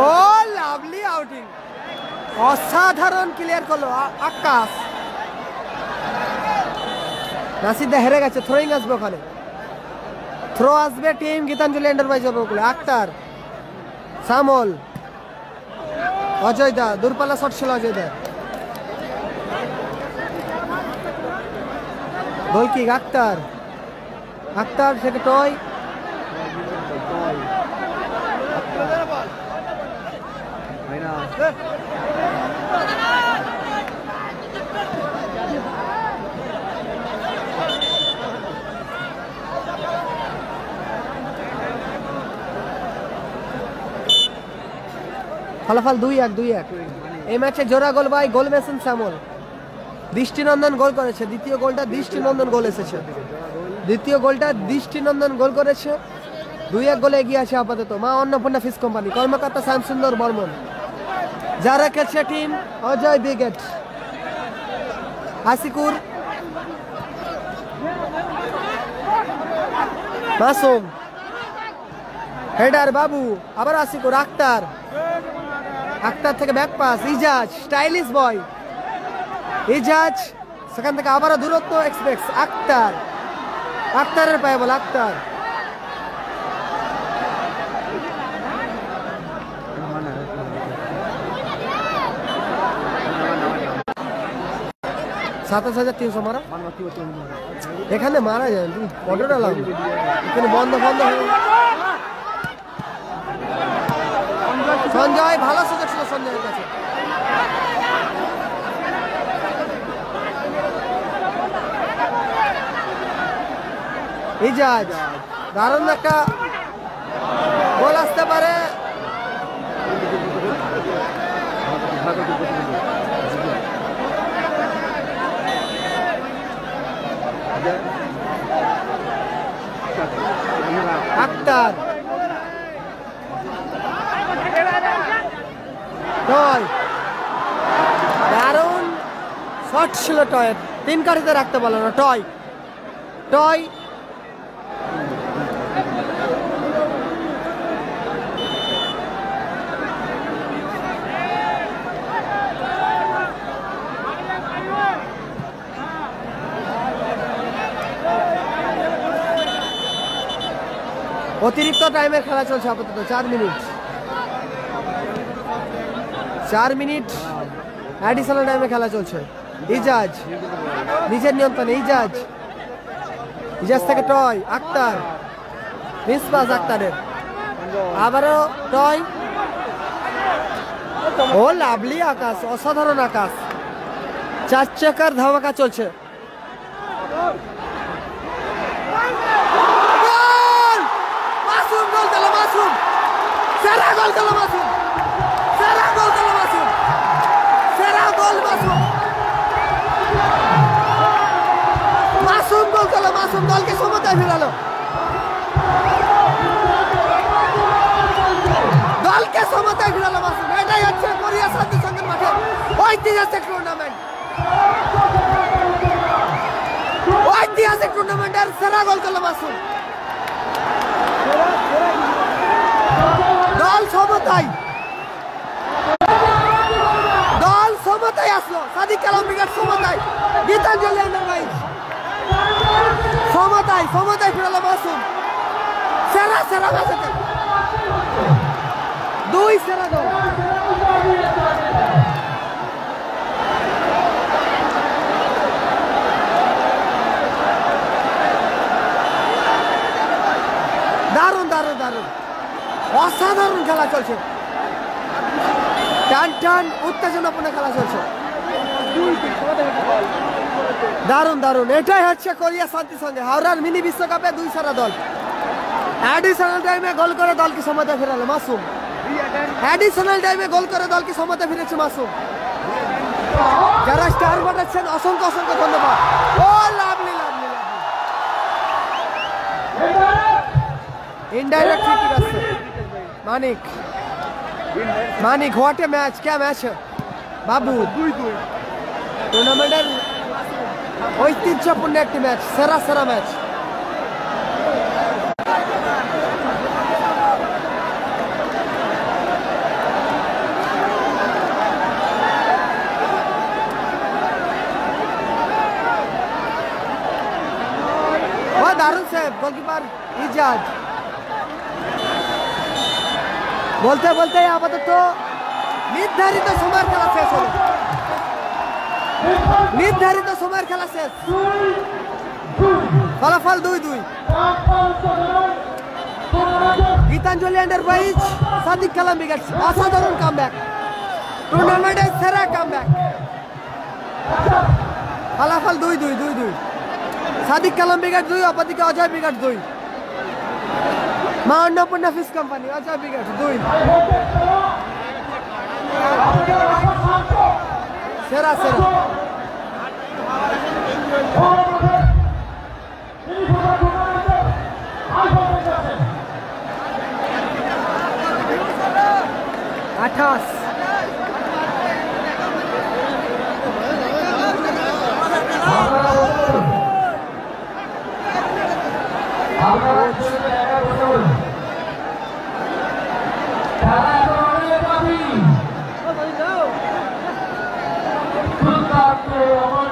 ও লাভলি আউটিং, অসাধারণ ক্লিয়ার করলো আকাশ। নাসিদা হেরে গেছে, থ্রোয়িং আসবে, ওখানে থ্রো আসবে টিম গীতাঞ্জলি এন্টারপ্রাইজ উপকূলে। আক্তার, শ্যামল, অজয় দা, দূরপাল্লা শট ছিল অজয় দা। গোল কিক আক্তার থেকে টয়, ফলাফল 2-1। এই ম্যাচে জোড়া গোল বাই গোল মেশিন শ্যামল। দৃষ্টিনন্দন গোল করেছে, দ্বিতীয় গোলটা দৃষ্টিনন্দন গোল করেছে। 2-1 গোলে এগিয়ে আছে আপাতত মা অন্নপূর্ণা ফিশ কোম্পানি, কর্মকর্তা শ্যামসুন্দর বর্মন। যারা খেলছে টিম অজয় বিগেট, আসিকুর, মাসুম, হেডার বাবু, আবার আসিকুর, আক্তার থেকে back pass, Ijaz, stylish boy, Ijaz সেখান থেকে আবারও দূরত্ব এক্সপ্রেস আক্তার, আক্তারের পায়ে বল আক্তার। সাতাশ হাজার 300 মারা এখানে মারা যায় তুমি কতটা লাগবে এখানে বন্ধ বন্ধ হয়ে সঞ্জয় ভালো সুযোগ ছিল সঞ্জয়ের কাছে। ইজাজ দারুণ একটা গোল আসতে পারে। আক্তার টয় দারুণ শট ছিল টয়ের, 3 কাঠিতে রাখতে পারলো না টয়। টয় অতিরিক্ত টাইমের খেলা চলছে আপাতত 4 মিনিট, 4 মিনিট অ্যাডিশনাল টাইমে খেলা চলছে। ইজাজ নিজের নিয়ন্ত্রণে, ইজাজ ইজাজ থেকে টয় আক্তার, মিসপাস আক্তারের, আবারও টয়। ও লাভলি আকাশ, অসাধারণ আকাশ, 4 চাকার ধামাকা চলছে। সেরা গোল খেলো মাসুম, সেরা গোল খেলো মাসুম, সেরা গোল মাসুম, মাসুম গোল খেলো মাসুম, দলকে সমতায় ফিরালো, দলকে সমতায় ফিরালো মাসুম। এটাই হচ্ছে কোরিয়া শান্তি সংঘের মাঠে ঐতিহাসিক টুর্নামেন্ট, ঐতিহাসিক টুর্নামেন্টের সেরা গোল খেলো মাসুম। দল সমতায়, দল সমতায় আসলো, সাদিক কালাম ব্রিগেড সমতায়, গীতাঞ্জলি আন্ডারভাইজ সমতায়, সমতায় ফিরালো মাসুম। সেরা সেরা ম্যাচে 2 সেরা দল। দারুণ দারুণ দারুণ অসাধারণ খেলা চলছে, টান টান উত্তেজনাপূর্ণ খেলা চলছে, দারুণ দারুণ। এটাই হচ্ছে কোরিয়া শান্তি সংঘে হাওড়ার মিনি বিশ্বকাপে 2 সেরা দল। অ্যাডিশনাল টাইমে গোল করে দলকে সমতায় ফেরালো মাসুম, অ্যাডিশনাল টাইমে গোল করে দলকে সমতায় ফিরেছে মাসুম। যারা স্টার পাঠাচ্ছেন অসংখ্য অসংখ্য ধন্যবাদ। Oh lovely lovely indirect free kick আসছে। Manik Manik what a match, क्या मैच है বাবু। টুর্নামেন্টের ঐতিহ্যপূর্ণ একটি ম্যাচ, সেরা সেরা ম্যাচ। দারুণ সেভ গোলকিপার ইজাজ। বলতে বলতে আপাতত নির্ধারিত সময়ের খেলা শেষ হলো, নির্ধারিত সময়ের খেলা শেষ, ফলাফল 2-2। গীতাঞ্জলি আন্ডারভাইজ সাদিক কালাম ব্রিগেড অসাধারণ কামব্যাক, টুর্নামেন্টের সেরা কামব্যাক, ফলাফল 2-2। সাদিক কালাম ব্রিগেড 2, অপরদিকে অজয় ব্রিগেড 2। মা Annapurna fish company Ajay brigade 2। সেরা সেরা আঠাশ।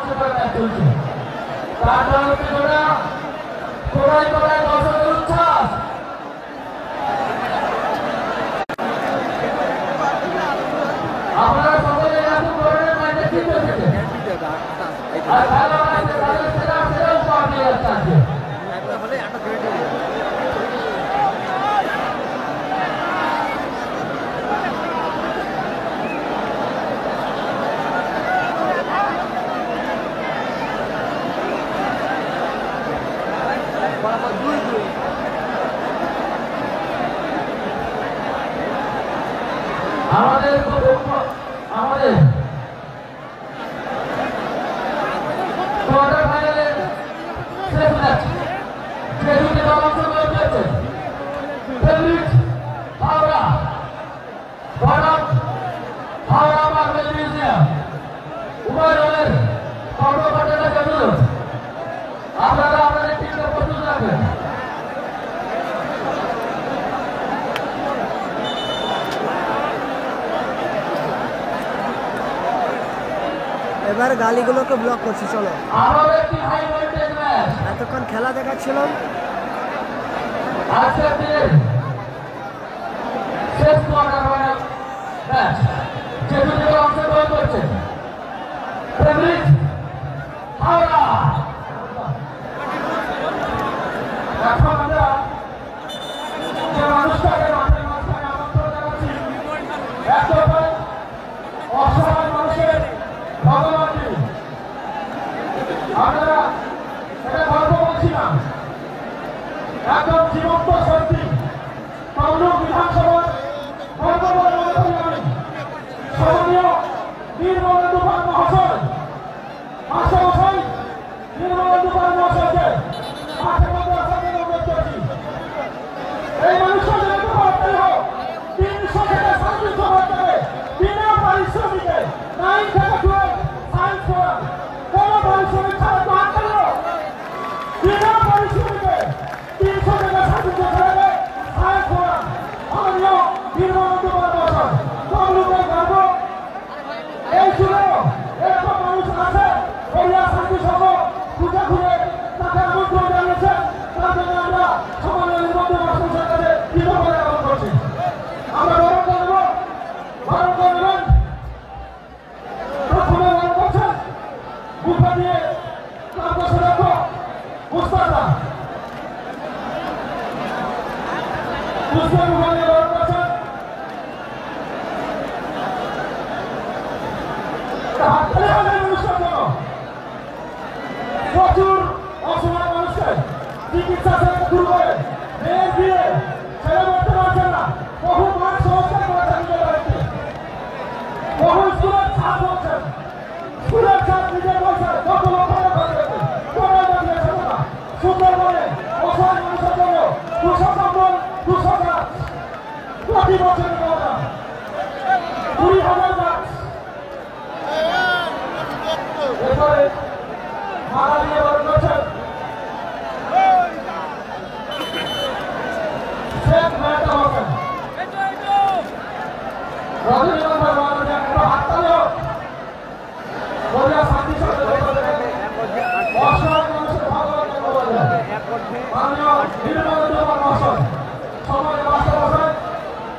খেলা করে ম্যাচ চলছে। তারপর হচ্ছে ওরা কোড়াই কোড়াই দর্শকের উচ্ছ্বাস। আপনারা সকলে এরকম ধরনের ম্যাচে জিতে থেকে আর ভালো ম্যাচে তাদের সেরা সেরা উপহার নিয়ে যাচ্ছে। আমাদের কোয়ার্টার ফাইনালে শেষ ম্যাচ যে দুটি দল অংশগ্রহণ করেছে ফেভারিট হাওড়া বনাম হাওড়া মার্বেল মিউজিয়াম উভয় দলের কর্মকর্তারা জানুন আপনারা আপনাদের টিমকে প্রস্তুত রাখবেন। এবার গালিগুলোকে ব্লক করছি। চলো আবারও একটি হাই ভোল্টেজ ম্যাচ। এতক্ষণ খেলা দেখাচ্ছিলাম, আজকের দিনের শেষ কোয়ার্টার ফাইনাল ম্যাচ যে দুটি দল অংশগ্রহণ করছে ফেভারিট হাওড়া। এখন আমরা যে মানুষটাকে মাঠের মাঝখানে আমন্ত্রণ জানাচ্ছি একেবারে অসহায় মানুষের ভগবান তিনি। আমরা এটা গল্প বলছিলাম, একদম জীবন্ত শক্তি তমলুক বিধানসভার সম্মানীয় বীরবন্ধু পাল মহাশয় মাস্টারমশাই বীরবন্ধু পাল মহাশয়কে মাঠের মধ্যে আসার জন্য অনুরোধ করছি। এই মানুষটা যেতে পারতেই হোক 300 থেকে 350 টাকা বিনা পারিশ্রমিকে 9 থেকে 12 সায়েন্স ফোরাম কোনো পারিশ্রমিক ছাড়া তো আনতে বিনা পারিশ্রমিকে 300 থেকে 350 টাকা সায়েন্স ফোরাম মাননীয় বীরবন্ধু পাল মহাশয় তমলুকের গর্ব। এই ছিল এরকম মানুষ আছে ওইয়া শান্তি সহ খুঁজে খুঁজে তাকে আমন্ত্রণ জানিয়েছে। তার জন্য আমরা সমাজের বীরবন্ধু মাস্টারমশাইয়ের কাছে কৃতজ্ঞতা জ্ঞাপন করছি। আমরা বরণ করবো বরণ করবেন। প্রথমে বরণ করছেন মুখে দিয়ে তার পাশে রাখো মুস্তাফা মুখে দিয়ে বরণ করছেন। প্রচুর অসহায় মানুষকে চিকিৎসা থেকে শুরু করে মেয়ে দিয়ে ছেলে করতে পারছেন না। বহু মাঠ সংস্কার করেছেন নিজের বাড়িতে, বহু স্কুলের ছাত্র হচ্ছেন, স্কুলের ছাত্র নিজের পয়সায় কত লক্ষ টাকা দিয়েছেন। সুন্দরবনে অসহায় মানুষের জন্য 200 কম্বল 200 গাছ প্রতি বছর পাওয়া যায় 20,000 গাছ। এরপরে মারা দিয়ে বরণ করছেন শেখ মেহতা হোসেন। রজনীগন্ধার মানুষের একটা হাততালি হোক। বলিয়া শান্তি সাথে অসহায় মানুষের ভগবান মাননীয় বীরবন্ধু পাল মহাশয় সমাজের মাস্টারমশাই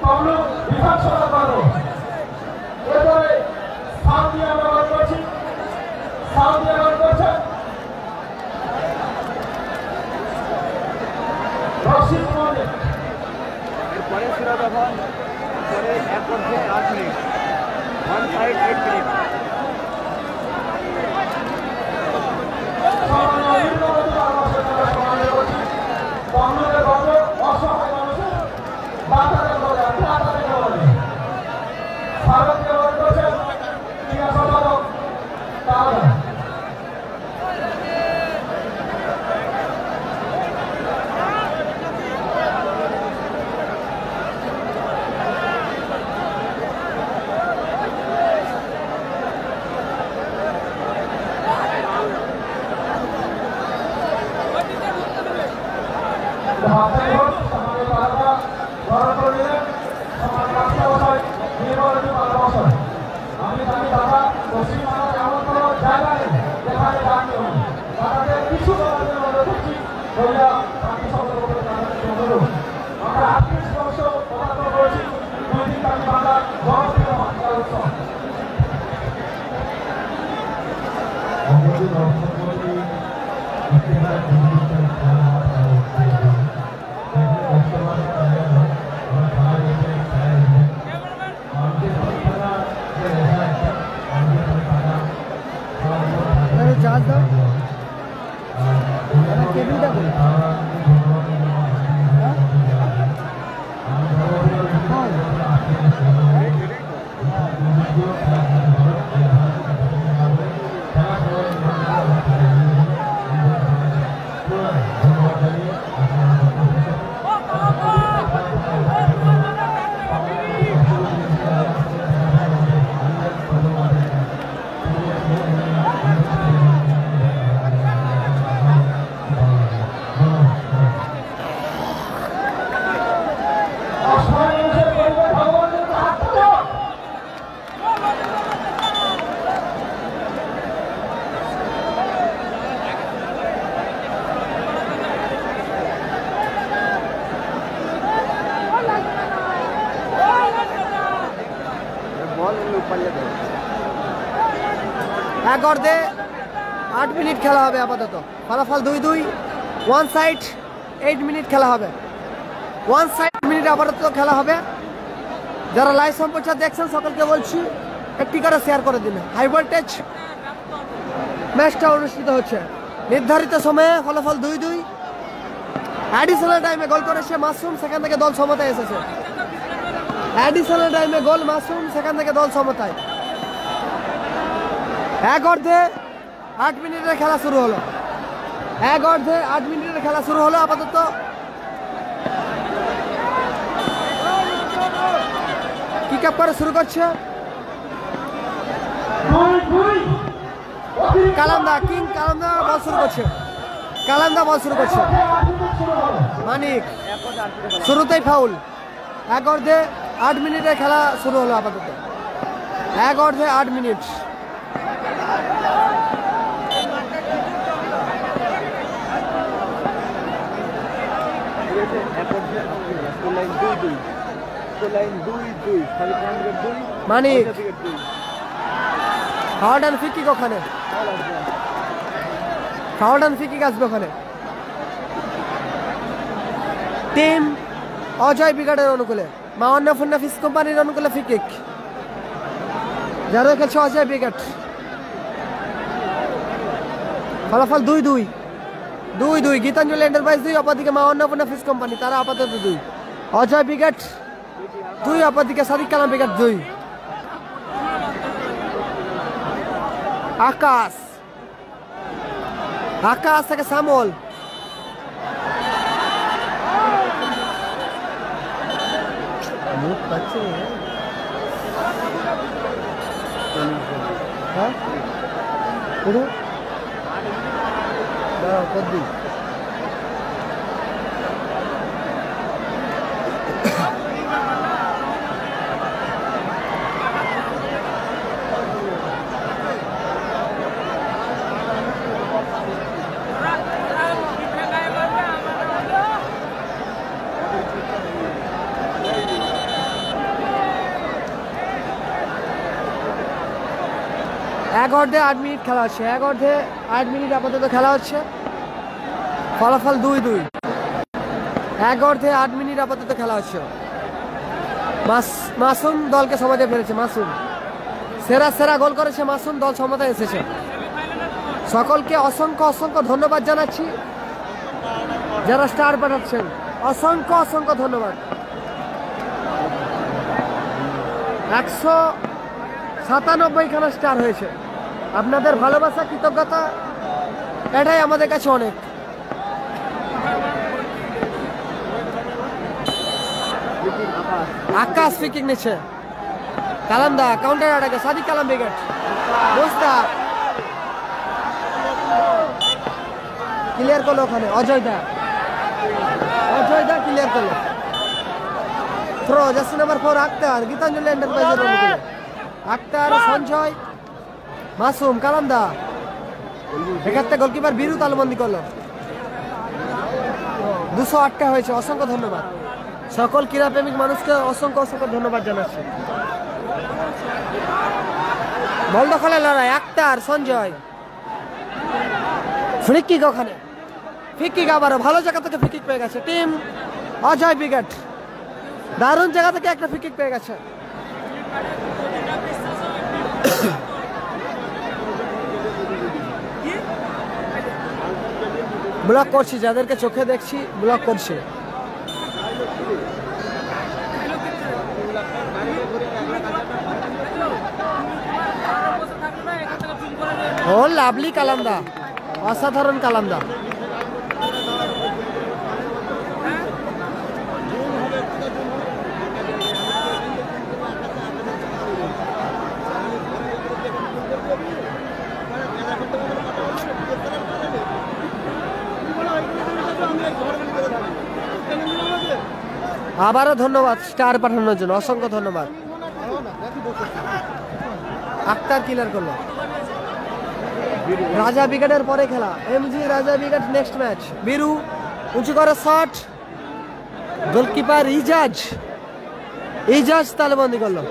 তমলুক বিধানসভার গর্ব। এরপরে সাউথ দিয়ে আমরা বরণ করছি। সাউথ দিয়ে বরণ করছেন রশিদ মল্লিক। এরপরে সুরা যখন পরে 1 ঘন্টা 8 মিনিট 1 সাইড 8 মিনিট। সম্মানীয় বীরবন্ধু পাল মহাশয়কে সম্মান করছি। তমলুকের গর্ব অসহায় মানুষের বাতাদের বলে বাতাদের বলে ভারতীয় বরণ করছেন ক্রীড়া সম্পাদক তারা। আমি দাদা পশ্চিমবঙ্গের এমন কোনো জায়গা নেই এখানে দাঁড়িয়ে হন তাদের কিছু করার জন্য আমরা করছি বইলা বাকি সকল আমরা আত্মীয় স্পর্শ পদার্পণ করেছি 2 দিন ব্যাপী বাংলা জনপ্রিয় বাংলা উৎসব চার্জ দাও কেবিলটা এক অর্ধে 8 মিনিট খেলা হবে আপাতত ফলাফল 2-2 ওয়ান সাইড 8 মিনিট খেলা হবে ওয়ান সাইড মিনিট আপাতত খেলা হবে যারা লাইভ সম্প্রচার দেখছেন সকলকে বলছি একটি করে শেয়ার করে দিন হাই ভোল্টেজ ম্যাচটা অনুষ্ঠিত হচ্ছে নির্ধারিত সময়ে ফলাফল 2-2 অ্যাডিশনাল টাইমে গোল করেছে মাসুম সেখান থেকে দল সমতায় এসেছে অ্যাডিশনাল টাইমে গোল মাসুম সেখান থেকে দল সমতায় এক অর্ধে 8 মিনিটের খেলা শুরু হলো এক অর্ধে 8 মিনিটের খেলা শুরু হলো আপাতত কিক আপ করে শুরু করছে কালান্দা বল শুরু করছে কালান্দা বল শুরু করছে মানিক শুরুতেই ফাউল এক অর্ধে 8 মিনিটের খেলা শুরু হলো আপাতত এক অর্ধে 8 minute Manik foul and free kick ওখানে ফাউল অ্যান্ড ফ্রি কিক আসবে ওখানে টিম অজয় ব্রিগেডের অনুকূলে মাওয়ান্নাফুন্না ফিস কোম্পানির অনুকূলে ফ্রি কিক যারা খেলছে অজয় ব্রিগেড ফলাফল 2-2 গীতাঞ্জলি এন্টারপ্রাইজ 2 অপরদিকে মাওয়ান্নাফুন্না ফিস কোম্পানি তারা আপাতত 2 অজয় ব্রিগেড 2 অপরদিকে সাদিক কালাম ব্রিগেড 2 আকাশ থেকে সামল মুখ পাচ্ছে হ্যাঁ পুরো দাঁড়াও কদ্দি এক অর্ধে 8 মিনিট খেলা হচ্ছে এক অর্ধে 8 মিনিট আপাতত খেলা হচ্ছে ফলাফল 2-2 এক অর্ধে 8 মিনিট আপাতত খেলা হচ্ছে মাসুম দলকে সমাজে ফেলেছে মাসুম সেরা গোল করেছে মাসুম দল সমতায় এসেছে সকলকে অসংখ্য ধন্যবাদ জানাচ্ছি যারা স্টার পাঠাচ্ছেন অসংখ্য ধন্যবাদ 197 খানা স্টার হয়েছে আপনাদের ভালোবাসা কৃতজ্ঞতা এটাই আমাদের কাছে অনেক আকাশ ফ্রি কিক নিচ্ছে কালামদা কাউন্টার আটাকে সাদিক কালাম ব্রিগেড মোস্তাক ক্লিয়ার করলো ওখানে অজয়দা ক্লিয়ার করলো throw jersey number 4 Akhtar Gitanjali এন্টারপ্রাইজের অনুকূলে আক্তার সঞ্জয় মাসুম কালামদা এক্ষেত্রে গোলকিপার বীরু তালুবন্দি করলো। 208টা হয়েছে। অসংখ্য ধন্যবাদ সকল ক্রীড়াপ্রেমিক মানুষকে, অসংখ্য অসংখ্য ধন্যবাদ জানাচ্ছি। বল দখলের লড়াই, আক্তার সঞ্জয়, ফ্রি কিক, ওখানে ফ্রি কিক, আবারও ভালো জায়গা থেকে ফ্রি কিক পেয়ে গেছে টিম অজয় ব্রিগেড। দারুণ জায়গা থেকে একটা ফ্রি কিক পেয়ে গেছে। ব্লক করছি, যাদেরকে চোখে দেখছি ব্লক করছি। ও লাভলি কালামদা, অসাধারণ কালামদা। আবারও ধন্যবাদ স্টার পাঠানোর জন্য, অসংখ্য ধন্যবাদ। আক্তার কিলার করলো। রাজা ব্রিগেডের পরে খেলা, এমজি রাজা ব্রিগেড নেক্সট ম্যাচ। বীরু উঁচু করে শট, গোলকিপার ইজাজ তালুবন্দি করলো।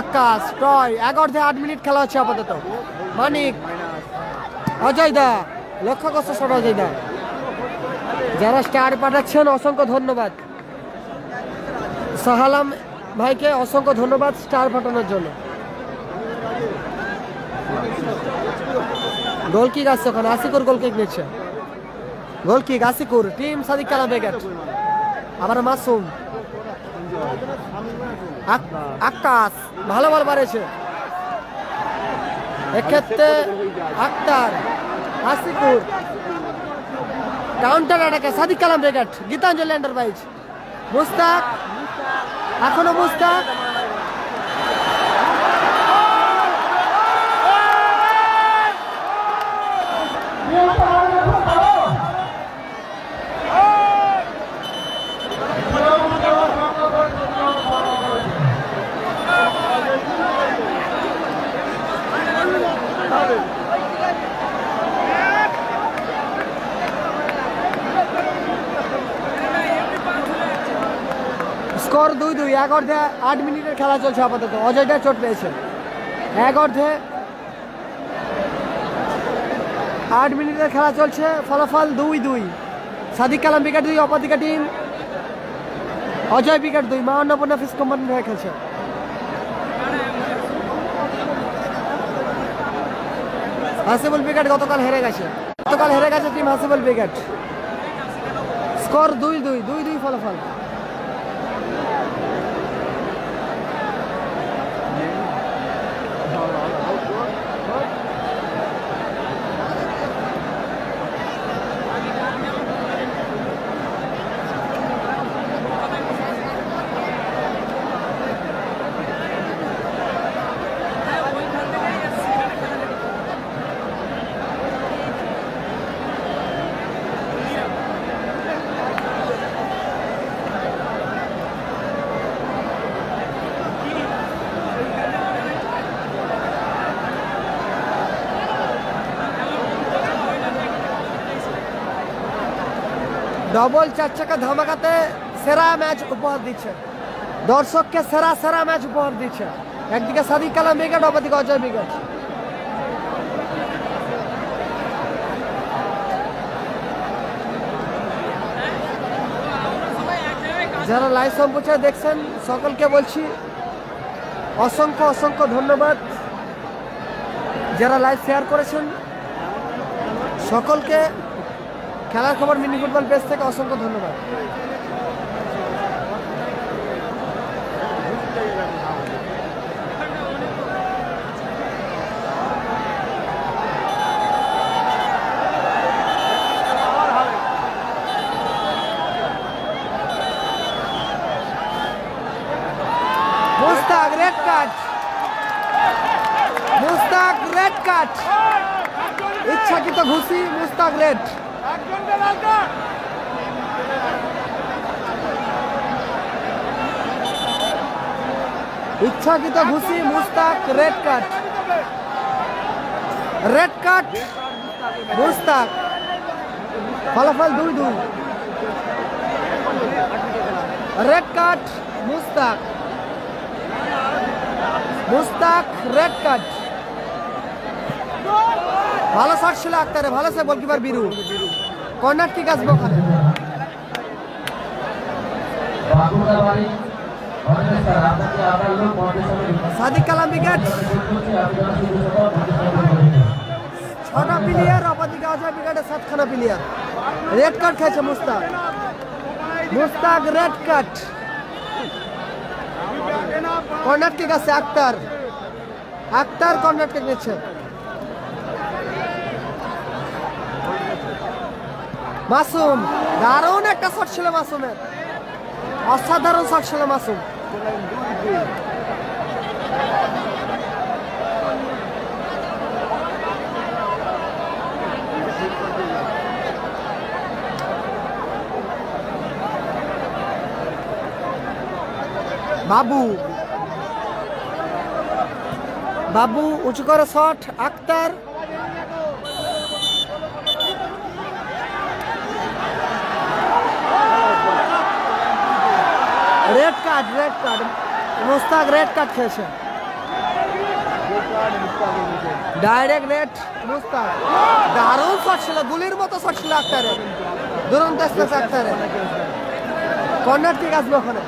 আকাশ টয় 11 মিনিট খেলা হচ্ছে আপাতত। মানিক, অজয় দা, লক্ষ্য করছে শট অজয় দা। যারা স্টার পাঠাচ্ছেন অসংখ্য ধন্যবাদ। সাহালাম ভাইকে অসংখ্য ধন্যবাদ স্টার পাঠানোর জন্য। গোল কিক আসছে ওখানে, আসিকুর গোল কিক নিচ্ছে। গোল kick আসিকুর, team Sadiq Kalam brigade. আবার মাসুম, আকাশ ভালো বল মারেছে। এক্ষেত্রে আক্তার, আসিকুর, কাউন্টার অ্যাটাকে সাদিক কালাম ব্রিগেড, গীতাঞ্জলি এন্টারপ্রাইজ। মুস্তাক, এখনো মুস্তাক, স্কোর 2-2। 8 মিনিটের খেলা চলছে আপাতত। অজয়টা চোট পেয়েছে। 8 মিনিটের খেলা চলছে, ফলাফল 2-2। সাদিক কালাম ব্রিগেড 2, অপরদিকে টিম অজয় ব্রিগেড 2। মা অন্নপূর্ণা ফিশ কোম্পানির হয়ে খেলছে। হাসিবুল ব্রিগেড গতকাল হেরে গেছে টিম হাসিবুল ব্রিগেড। স্কোর 2-2 ফলাফল। ডবল 4 চাকা ধামাকাতে সেরা ম্যাচ উপহার দিচ্ছে, দর্শককে সেরা ম্যাচ উপহার দিচ্ছে। একদিকে সাদিক কালাম ব্রিগেড, অপরদিকে অজয় ব্রিগেড। যারা লাইভ সম্প্রচার দেখছেন সকলকে বলছি অসংখ্য ধন্যবাদ। যারা লাইভ শেয়ার করেছেন সকলকে খেলার খবর মিনি ফুটবল পেজ থেকে অসংখ্য ধন্যবাদ। মুস্তাক রেড কার্ড, ইচ্ছাকৃত ঘুষি, মুস্তাক রেড। ইচ্ছাকৃত ঘুষি Mushtaq, red card, red card Mushtaq. ফলাফল 2-2। Red card Mushtaq, Mushtaq red card. ভালো শট ছিল আক্তারে, ভালো সে গোলকিপার বিরু। কর্নার কিক আসবে ওখানে। সাদিক কালাম উইকেট। 6টা প্লেয়ার, অপরদিকে অজয় উইকেটে 7খানা প্লেয়ার। রেড কার্ড খেয়েছে Mushtaq, Mushtaq red card. Corner kick আছে আক্তার, আক্তার কর্নার কিক নিচ্ছে। মাসুম, দারুণ একটা শট ছিল মাসুমের, অসাধারণ শট ছিল মাসুম। বাবু, বাবু উঁচু করে shot, Akhtar. Red card, red card Mushtaq, red card খেয়েছে ডাইরেক্ট রেড মুস্তাক। দারুণ শট ছিল, গুলির মতো শট ছিল আক্তারের, দুরন্ত স্পেস আক্তারের। কর্নার ঠিক আসবে ওখানে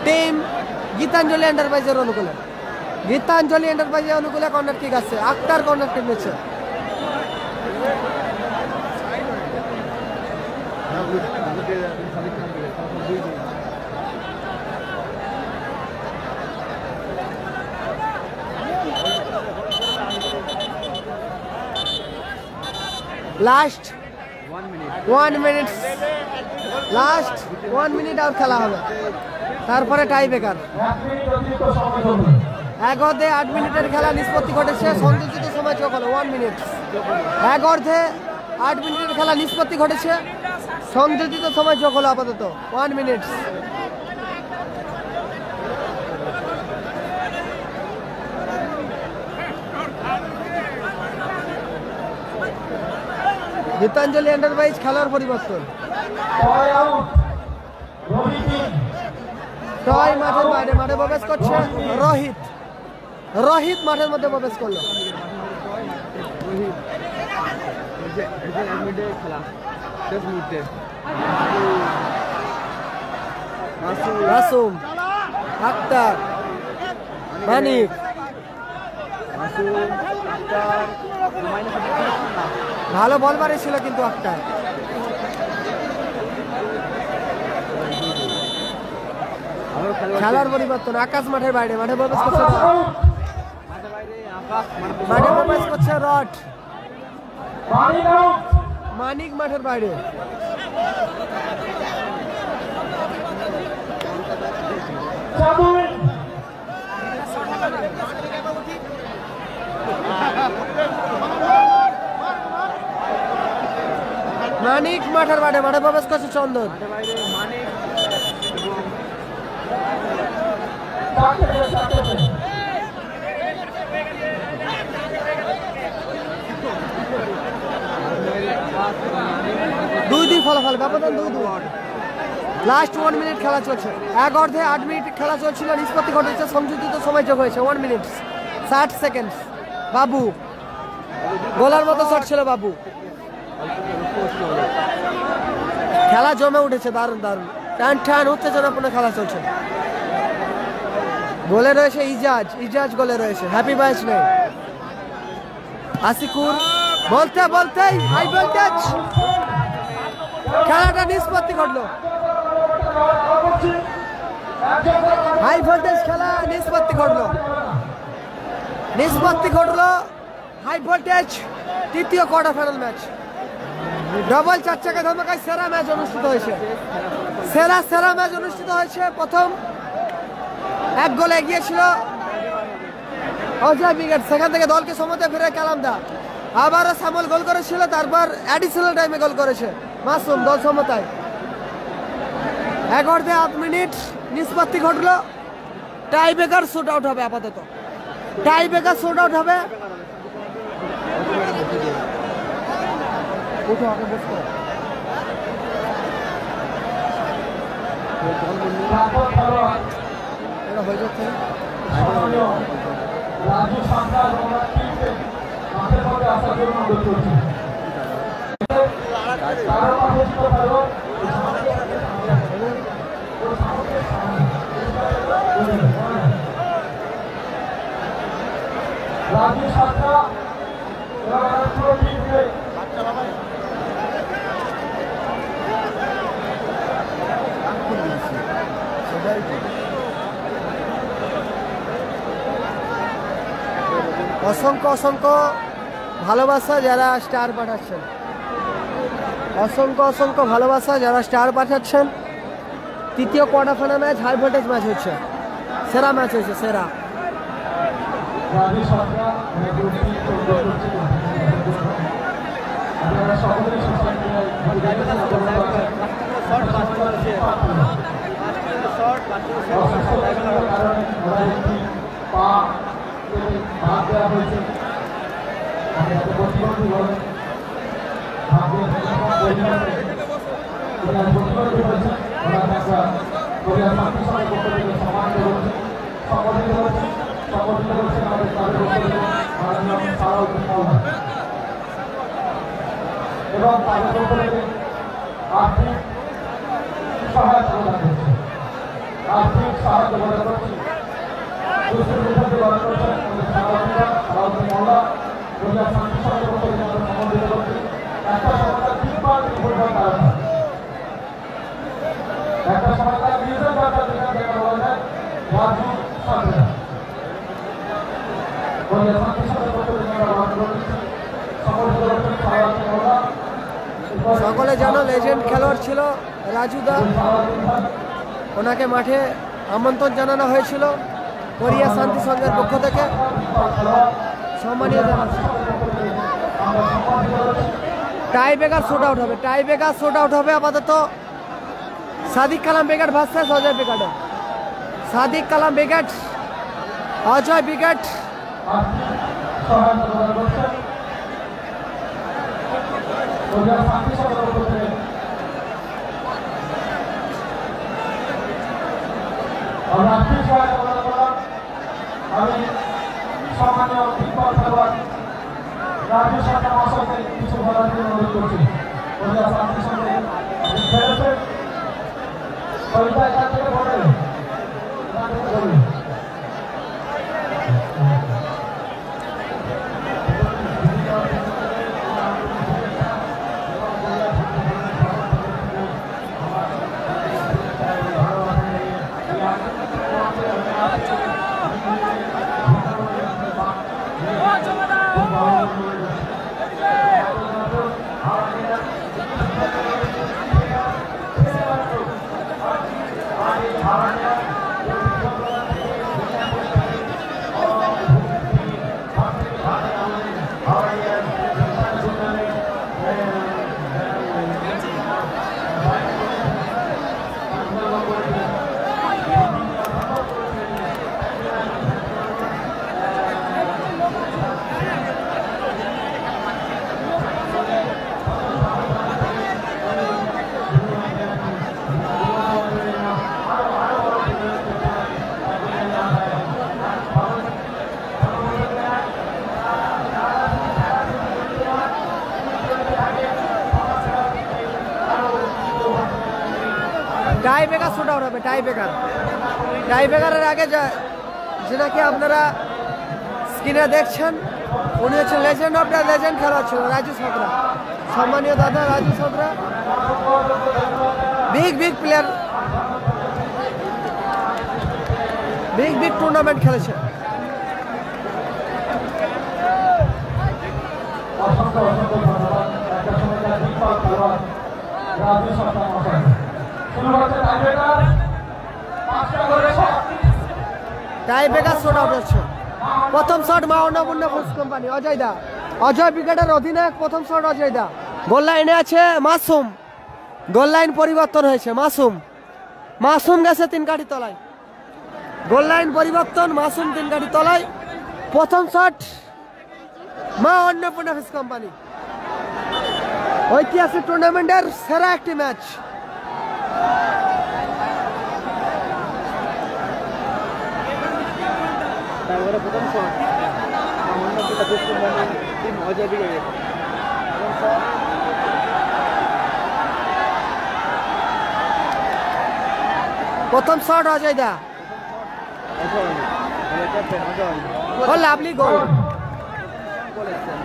টিম গীতাঞ্জলি এন্টারপ্রাইজের অনুকূলে, গীতাঞ্জলি এন্টারপ্রাইজের অনুকূলে কর্নার কিক আছে। আক্তার কর্নার কিক নিচ্ছে। লাস্ট 1 মিনিট, লাস্ট 1 মিনিট আর খেলা হবে, তারপরে টাই ব্রেকার। 1 মিনিটের খেলা নিষ্পত্তি ঘটেছে, সংযোজিত সময় চোখ হলো 1 মিনিট। 8 মিনিটের খেলা নিষ্পত্তি ঘটেছে, সংযোজিত সময় চোখ হলো আপাতত 1 মিনিট। গীতাঞ্জলি এন্টারপ্রাইজ খেলার পরিবর্তন। টয় মাঠের বাইরে, মাঠে প্রবেশ করছে রোহিত, রোহিত মাঠের মধ্যে প্রবেশ করলো। মাসুম, আক্তার, মানিক, ভালো বল মারিয়েছিল কিন্তু আক্তার। খেলার পরিবর্তন, আকাশ মাঠের বাইরে, মাঠে প্রবেশ করছে রড, মাঠে প্রবেশ করছে রড। মানিক মাঠের বাইরে। মানিক মাঠের বাইরে, মাঠে প্রবেশ করছে চন্দন। দুই ফলাফল, ব্যবধান 2-2। লাস্ট 1 মিনিট খেলা চলছে। 8 মিনিট খেলা চলছিল, নিষ্পত্তি ঘটেছে, সংযোজিত সময় যোগ হয়েছে 1 মিনিট 60 সেকেন্ড। বাবু গোলার মতো শট ছিল বাবু। খেলা জমে উঠেছে, দারুণ দারুণ টান টান উত্তেজনাপূর্ণ খেলা চলছে। গোলে রয়েছে ইজাজ, ইজাজ গোলে রয়েছে। Happy birthday Asikur. বলতে বলতেই হাই ভোল্টেজ খেলাটা নিষ্পত্তি ঘটলো। হাই ভোল্টেজ খেলা নিষ্পত্তি ঘটলো, নিষ্পত্তি ঘটলো হাই ভোল্টেজ তৃতীয় কোয়ার্টার ফাইনাল ম্যাচ। ডবল 4 চাকা ধামাকায় সেরা ম্যাচ অনুষ্ঠিত হয়েছে, সেরা ম্যাচ অনুষ্ঠিত হয়েছে। প্রথম 1 গোলে এগিয়ে ছিল অজয় উইকেট, সেখান থেকে দলকে সমতে ফিরে কালামদা। আবারও সামল গোল করেছিল, তারপর অ্যাডিশনাল টাইমে গোল করেছে মাসুম, দল সমতায়। 8 মিনিট নিষ্পত্তি ঘটলো। টাই ব্রেকার শুট আউট হবে আপাতত, টাই ব্রেকার শুট আউট হবে। রাজু সরকার মাঠের মধ্যে আসার জন্য অনুরোধ করছি। রাজু সরকার পুরো টিমকে অসংখ্য অসংখ্য ভালোবাসা যারা স্টার পাঠাচ্ছেন, অসংখ্য অসংখ্য ভালোবাসা যারা স্টার পাঠাচ্ছেন। তৃতীয় quarter final match, high voltage match হচ্ছে, সেরা ম্যাচ হয়েছে, সেরা। রাজু সরকার আপনারা সকলেই সোশ্যাল কারণে ওরা একটি পা ভাগ দেওয়া হয়েছে। প্রতিবন্ধী বলে প্রতিবন্ধী হয়েছে, ওরা একটা পরিবার শান্তি সভার পক্ষ থেকে সম্মানিত করছে, সংগঠিত করছে, সংগঠিত করছে আমাদের তাদের মাননীয় সারাউদ্দিন মওলানা এবং তাদের পক্ষ থেকে আর্থিক সহায়তা প্রদান করছে, আর্থিক সাহায্য প্রদান করছে। সারাউদ্দিন মওলানা পরিবার শান্তি সভার পক্ষ থেকে আমরা সম্মানিত করছি। একটা সমাজের তিনবার নির্ভর কারণ, একটা সমাজের নিজের ব্যাপার যেটা বলা যায় রাজু সরকার পরিবার শান্তি সভার পক্ষ থেকে আমরা গ্রহণ করছি। সকলে জানো লেজেন্ড খেলোয়াড় ছিল রাজুদা, ওনাকে মাঠে আমন্ত্রণ জানানো হয়েছিল কোরিয়া শান্তি সংঘের পক্ষ থেকে, সম্মানীয় জানাচ্ছি। টাই ব্রেকার শুট আউট হবে, টাই ব্রেকার শুট আউট হবে আপাতত Sadiq Kalam brigade versus Ajay brigade. Sadiq Kalam brigade, Ajay brigade. আমি সম্মানীয় ফুটবল খেলোয়াড় রাজু সরকার মহাশয়কে কিছু বলার জন্য অনুরোধ করছি। শান্তি সঙ্গে খেলেছেন কবিতা এখান থেকে বলেন, টাই ব্রেকার শুট আউট হবে, টাই ব্রেকার। টাই ব্রেকারের আগে যেটাকে আপনারা স্ক্রিনে দেখছেন, উনি হচ্ছেন লেজেন্ড অফ দ্য লেজেন্ড খেলোয়াড় ছিল রাজু সদরা, সম্মানীয় দাদা Raju Sadra, big big player, big big tournament খেলেছে। অসংখ্য অসংখ্য ধন্যবাদ। একটা সময় বিগ খেলোয়াড় রাজু সরকার মহাশয়। টাই ব্রেকার শট আউট হচ্ছে। প্রথম shot Maona foods company, Ajay da, Ajay ব্রিগেডের অধিনায়ক। প্রথম শট অজয় দা। গোল লাইনে আছে মাসুম, গোল লাইন পরিবর্তন হয়েছে, মাসুম, মাসুম গেছে 3 কাঠি তলায়। গোল লাইন পরিবর্তন, মাসুম 3 গাড়ি তলায়। প্রথম shot Maa Annapurna fish company. ঐতিহাসিক টুর্নামেন্টের সেরা একটি ম্যাচ। তারপরে প্রথম shot Annapurna fish company team Ajay brigade. প্রথম শট প্রথম shot Ajay da. Captain Ajay oh lovely goal. বলেছেন।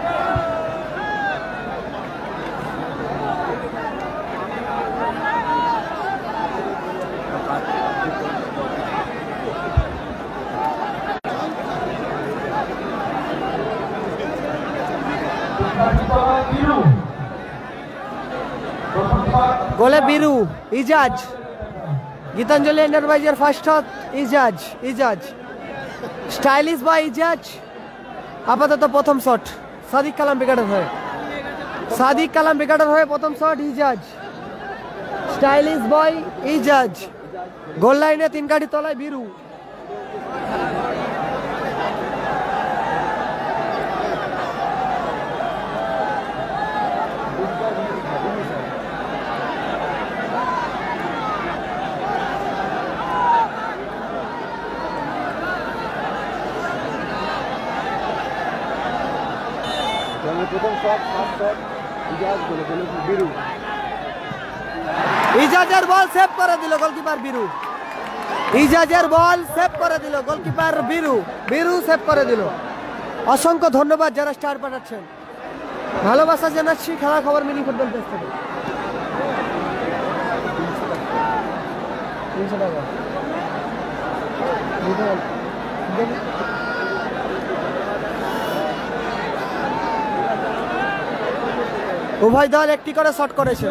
গোলে বিরু ইজাজ। গীতাঞ্জলি এন্টারপ্রাইজের first shot Ijaz stylish by Ijaz. আপাতত প্রথম শট সাদিক কালাম ব্রিগেডের হয়ে প্রথম shot Ijaz. Stylish boy Ijaz. Goal লাইনে 3 গাড়ি তলায় বিরু। প্রথম শট ফার্স্ট শট ইজাজ গোলে বিরু। ইজাজের বল সেভ করে দিল গোলকিপার বিরু। ইজাজের বল সেভ করে দিল গোলকিপার বিরু সেভ করে দিল। অসংখ্য ধন্যবাদ যারা স্টার পাঠাচ্ছেন। ভালোবাসা জানাচ্ছি খেলা খবর মিনি ফুটবল পেজ থেকে। 300 টাকা। উভয় দল একটি করে শট করেছে।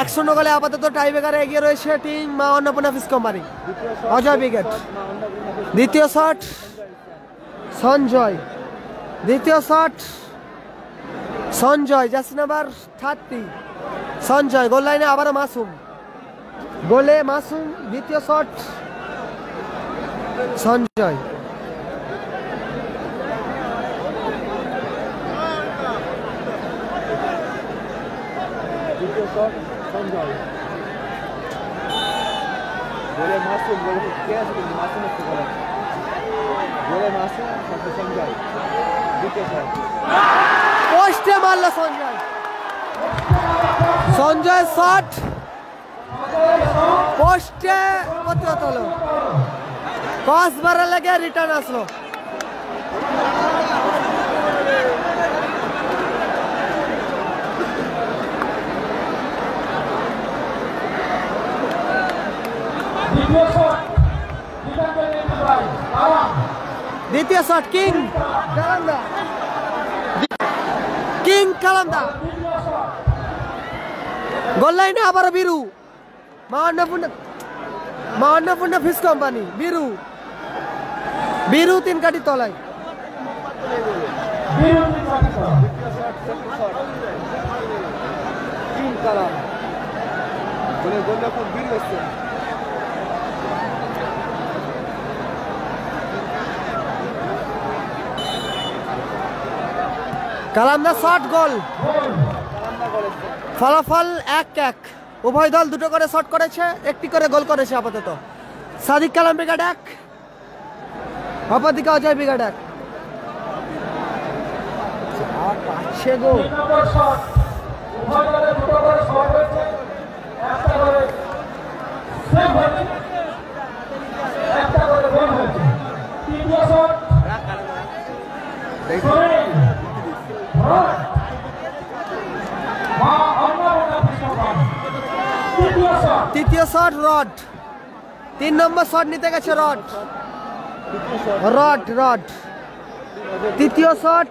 1-0 গোলে আপাতত টাইব্রেকারে এগিয়ে রয়েছে team Maa Annapurna fish company Ajay brigade. দ্বিতীয় shot Sanjay. Jersey number 30 Sanjay. Goal লাইনে আবারও মাসুম। গোলে মাসুম। দ্বিতীয় শট সঞ্জয়। শট সঞ্জয়। গোলে মাসুম। গোলে কে আছে কিন্তু মাসুম একটু গোলে। গোলে মাসুম সাথে সঞ্জয়। দ্বিতীয় শট পোস্টে মারলো সঞ্জয় শট পোস্টে প্রতিহত হলো। ক্রস বারে লেগে রিটার্ন আসলো। দ্বিতীয় শট কিং কালামদা। গোল লাইনে আবারও বিরু। মা অন্নপূর্ণা ফিশ কোম্পানি বিরু 3 গাড়ি তলায়। কিং কালাম গোলে গোলরক্ষক বিরু এসেছেন। কালামদা শট গোল। ফলাফল 1-1। উভয় দল 2 করে শট করেছে, 1টি করে গোল করেছে আপাতত। সাদিক কালাম ব্রিগেড 1, অপরদিকে অজয় ব্রিগেড 1। পাচ্ছে গো। তৃতীয় শট রড। 3 নম্বর শট নিতে গেছে রড। তৃতীয় শট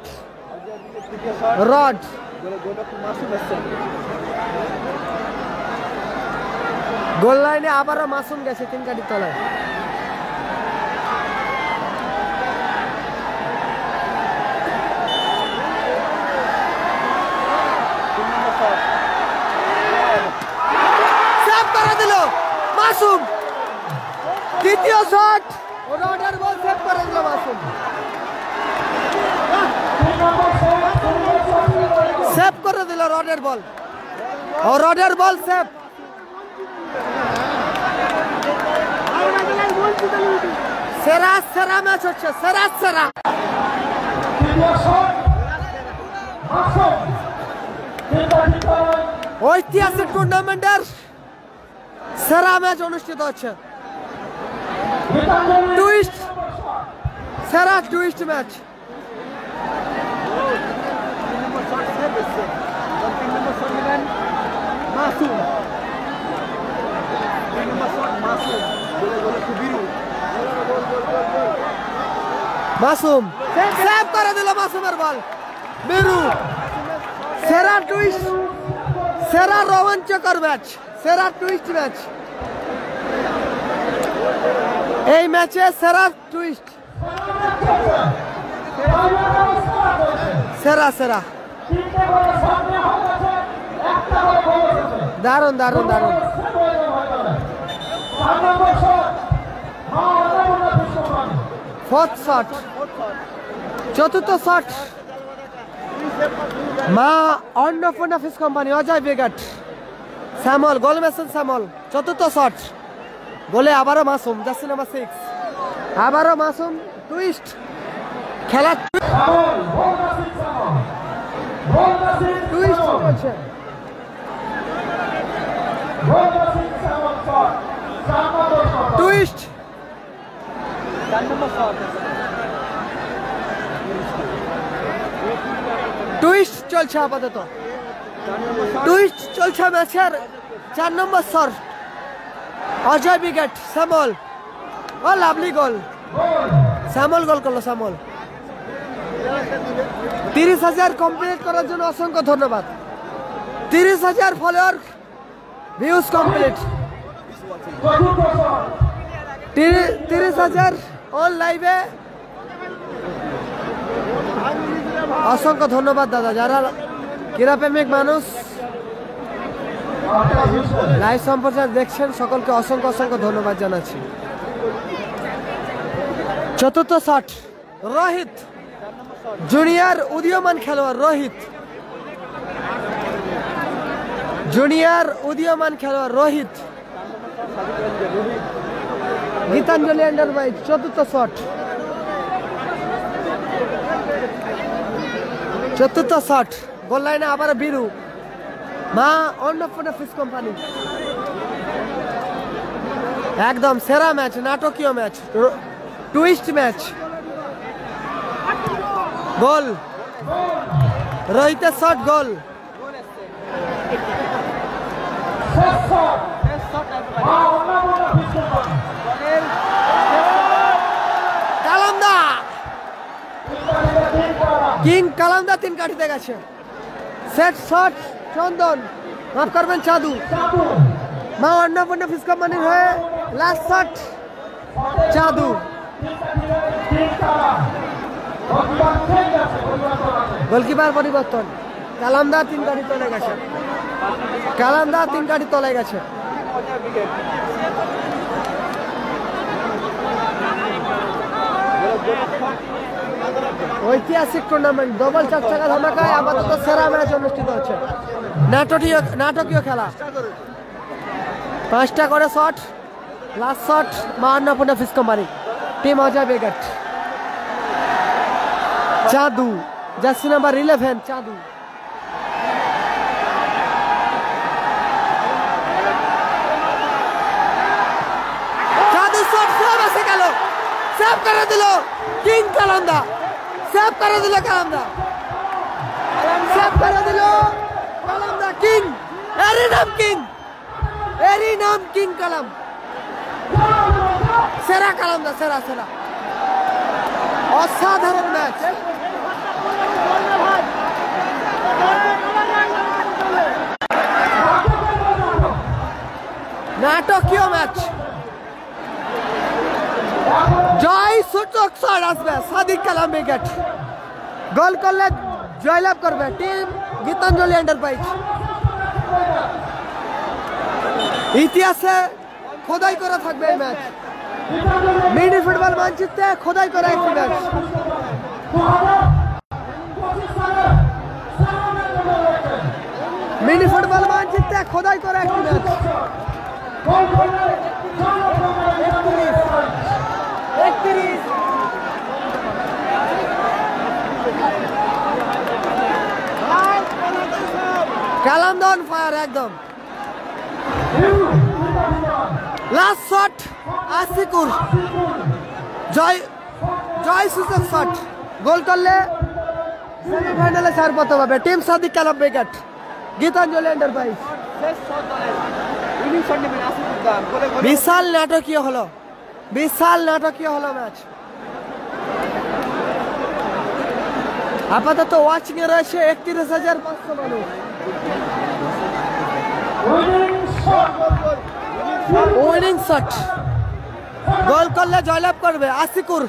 রড। গোল লাইনে আবারও মাসুম গেছে 3 গাড়ির তলায়। সেভ করে দিল মাসুম। দ্বিতীয় শট রডের বল সেভ করে দিল মাসুম। সেভ করে দিল রডের বল, ও রডের বল সেভ। সেরা সেরা ম্যাচ হচ্ছে, সেরা সেরা। ঐতিহাসিক টুর্নামেন্টের সেরা ম্যাচ অনুষ্ঠিত হচ্ছে। টুইস্ট, সেরা টুইস্ট ম্যাচ। মাসুম সেভ করে দিল মাসুমের বল। বিরু, সেরা টুইস্ট, সেরা রোমাঞ্চকর ম্যাচ, সেরা টুইস্ট ম্যাচ। এই ম্যাচে সেরা টুইস্ট, সেরা সেরা। দারুণ দারুণ দারুণ। ফোর্থ শট, চতুর্থ shot Maa Annapurna fish company, Ajay বিগট, শ্যামল, গোল মেশন শ্যামল। চতুর্থ শট, গোলে আবারও মাসুম, জার্সি নাম্বার 6, আবারও মাসুম। টুইস্ট খেলা, টুইস্ট চলছে। টুইস্ট, টুইস্ট চলছে আপাতত। টুইস্ট চলছে ম্যাচের 4 নম্বর শট। অজয় বিগট, শ্যামল, ও লাভলি গোল। শ্যামল গোল করলো, শ্যামল। 30,000 কমপ্লিট করার জন্য অসংখ্য ধন্যবাদ। 30,000 ফলোয়ার, ভিউজ কমপ্লিট। 30,000 অন লাইভে। অসংখ্য ধন্যবাদ দাদা, যারা ক্রীড়াপ্রেমিক মানুষ লাইভ সম্প্রচার দেখছেন, সকলকে অসংখ্য অসংখ্য ধন্যবাদ জানাচ্ছি। চতুর্থ শট, রোহিত, জুনিয়র উদীয়মান খেলোয়াড় রোহিত, জুনিয়র উদীয়মান খেলোয়াড় রোহিত, গীতাঞ্জলি আন্ডার বাইক। চতুর্থ শট, চতুর্থ শট, গোল লাইনে আবার বীরু, মা অন্নপূর্ণা ফিশ কোম্পানি। একদম সেরা ম্যাচ, নাটকীয় ম্যাচ, টুইস্ট ম্যাচ। গোল, রোহিতের শট, গোল। কালামদা, কিং কালামদা 3 কাঠিতে গেছে। সেট শট চন্দন, মাফ করবেন চাঁদু, মা অন্নপূর্ণা ফিশ কোম্পানির হয়ে লাস্ট শট চাঁদু। গোলকিপার পরিবর্তন, কালামদা 3 কাঠি তলে গেছে, কালামদা 3 কাঠি তলে গেছে। ঐতিহাসিক টুর্নামেন্ট, ডবল 4 চাকা ধামাকায় আপাতত সেরা ম্যাচ অনুষ্ঠিত হচ্ছে। নাটকীয় খেলা, 5টা করে shot. Last shot Maa Annapurna fish company, team Ajay বিগট। Chandu, jersey number 11, Chandu. Chandu shot save এসে গেল, সেভ করে দিল কিং কালামদা, সেভ করে দিল কালামদা, সেভ করে দিল কালামদা। কিং, এরই নাম কিং, এরই নাম কিং কালাম। সেরা কালামদা, সেরা সেরা। অসাধারণ ম্যাচ, নাটকীয় ম্যাচ। জয় সূচক শট আসবে, সাদিক কালাম বিগট। গোল করলে জয়লাভ করবে টিম গীতাঞ্জলি এন্টারপ্রাইজ। ইতিহাসে খোদাই করা থাকবে এই ম্যাচ। মিনি ফুটবল মানচিত্রে খোদাই করা একটি ম্যাচ। মিনি ফুটবল মানচিত্রে খোদাই করা একটি ম্যাচ। কালামদান ফায়ার একদম। লাস্ট শট আসিকুর, জয় সূচক শট। গোল করলে সেমিফাইনালে ছাড়পত্র পাবে team Sadiq Kalam brigade, Gitanjali enterprise. বিশাল নাটকীয় হলো, বিশাল নাটকীয় হলো ম্যাচ। আপাতত ওয়াচিং এ রয়েছে 31,500 মানুষ। উইনিং শট, গোল করলে জয়লাভ করবে আসিকুর,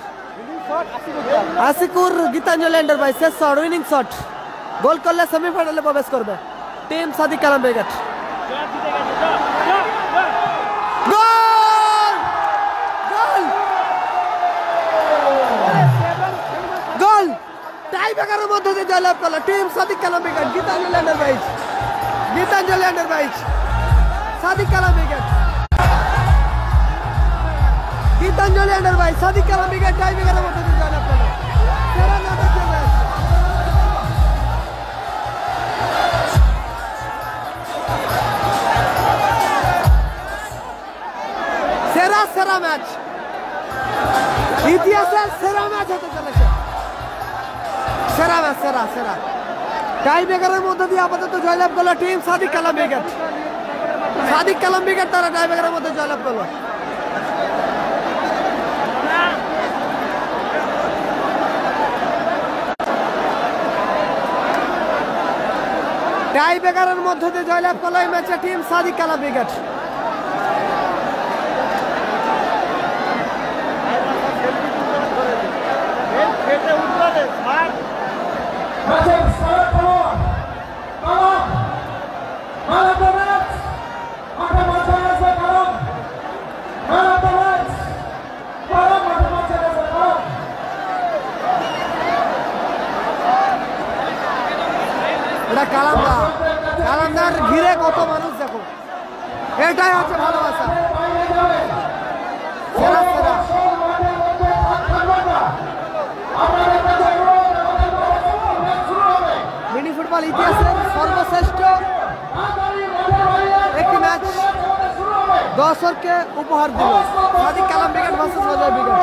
আসিকুর গীতাঞ্জলি এন্টারপ্রাইজ। শেষ শট, উইনিং শট, গোল করলে সেমিফাইনালে প্রবেশ করবে team Sadiq Kalam brigade. Goal, goal, goal! Tie ব্রেকারের মধ্যে দিয়ে জয়লাভ করলো team Sadiq Kalam brigade, Gitanjali enterprise, Gitanjali enterprise, Sadiq Kalam brigade, Gitanjali enterprise, Sadiq Kalam brigade tie ব্রেকারের মধ্যে দিয়ে জয়লাভ করলো। সেরা নাটকীয় ম্যাচ। সেরা সেরা ম্যাচ, ইতিহাসের সেরা ম্যাচ হতে চলেছে। সেরা ম্যাচ, সেরা সেরা। টাই ব্রেকারের মধ্যে দিয়ে আপাতত জয়লাভ করলো team Sadiq Kalam brigade, Sadiq Kalam brigade তারা টাই ব্রেকারের মধ্যে জয়লাভ করলো। টাই ব্রেকারের মধ্যে দিয়ে জয়লাভ করলো এই ম্যাচে টিম সাদিক কালাম ব্রিগেড। এটা কালামদা, কালামদার ঘিরে কত মানুষ দেখো, এটাই হচ্ছে ভালোবাসা। সেরা সেরা। মিনি ফুটবল ইতিহাসের সর্বশ্রেষ্ঠ একটি ম্যাচ দর্শককে উপহার দিল Sadiq Kalam brigade versus Ajay brigade.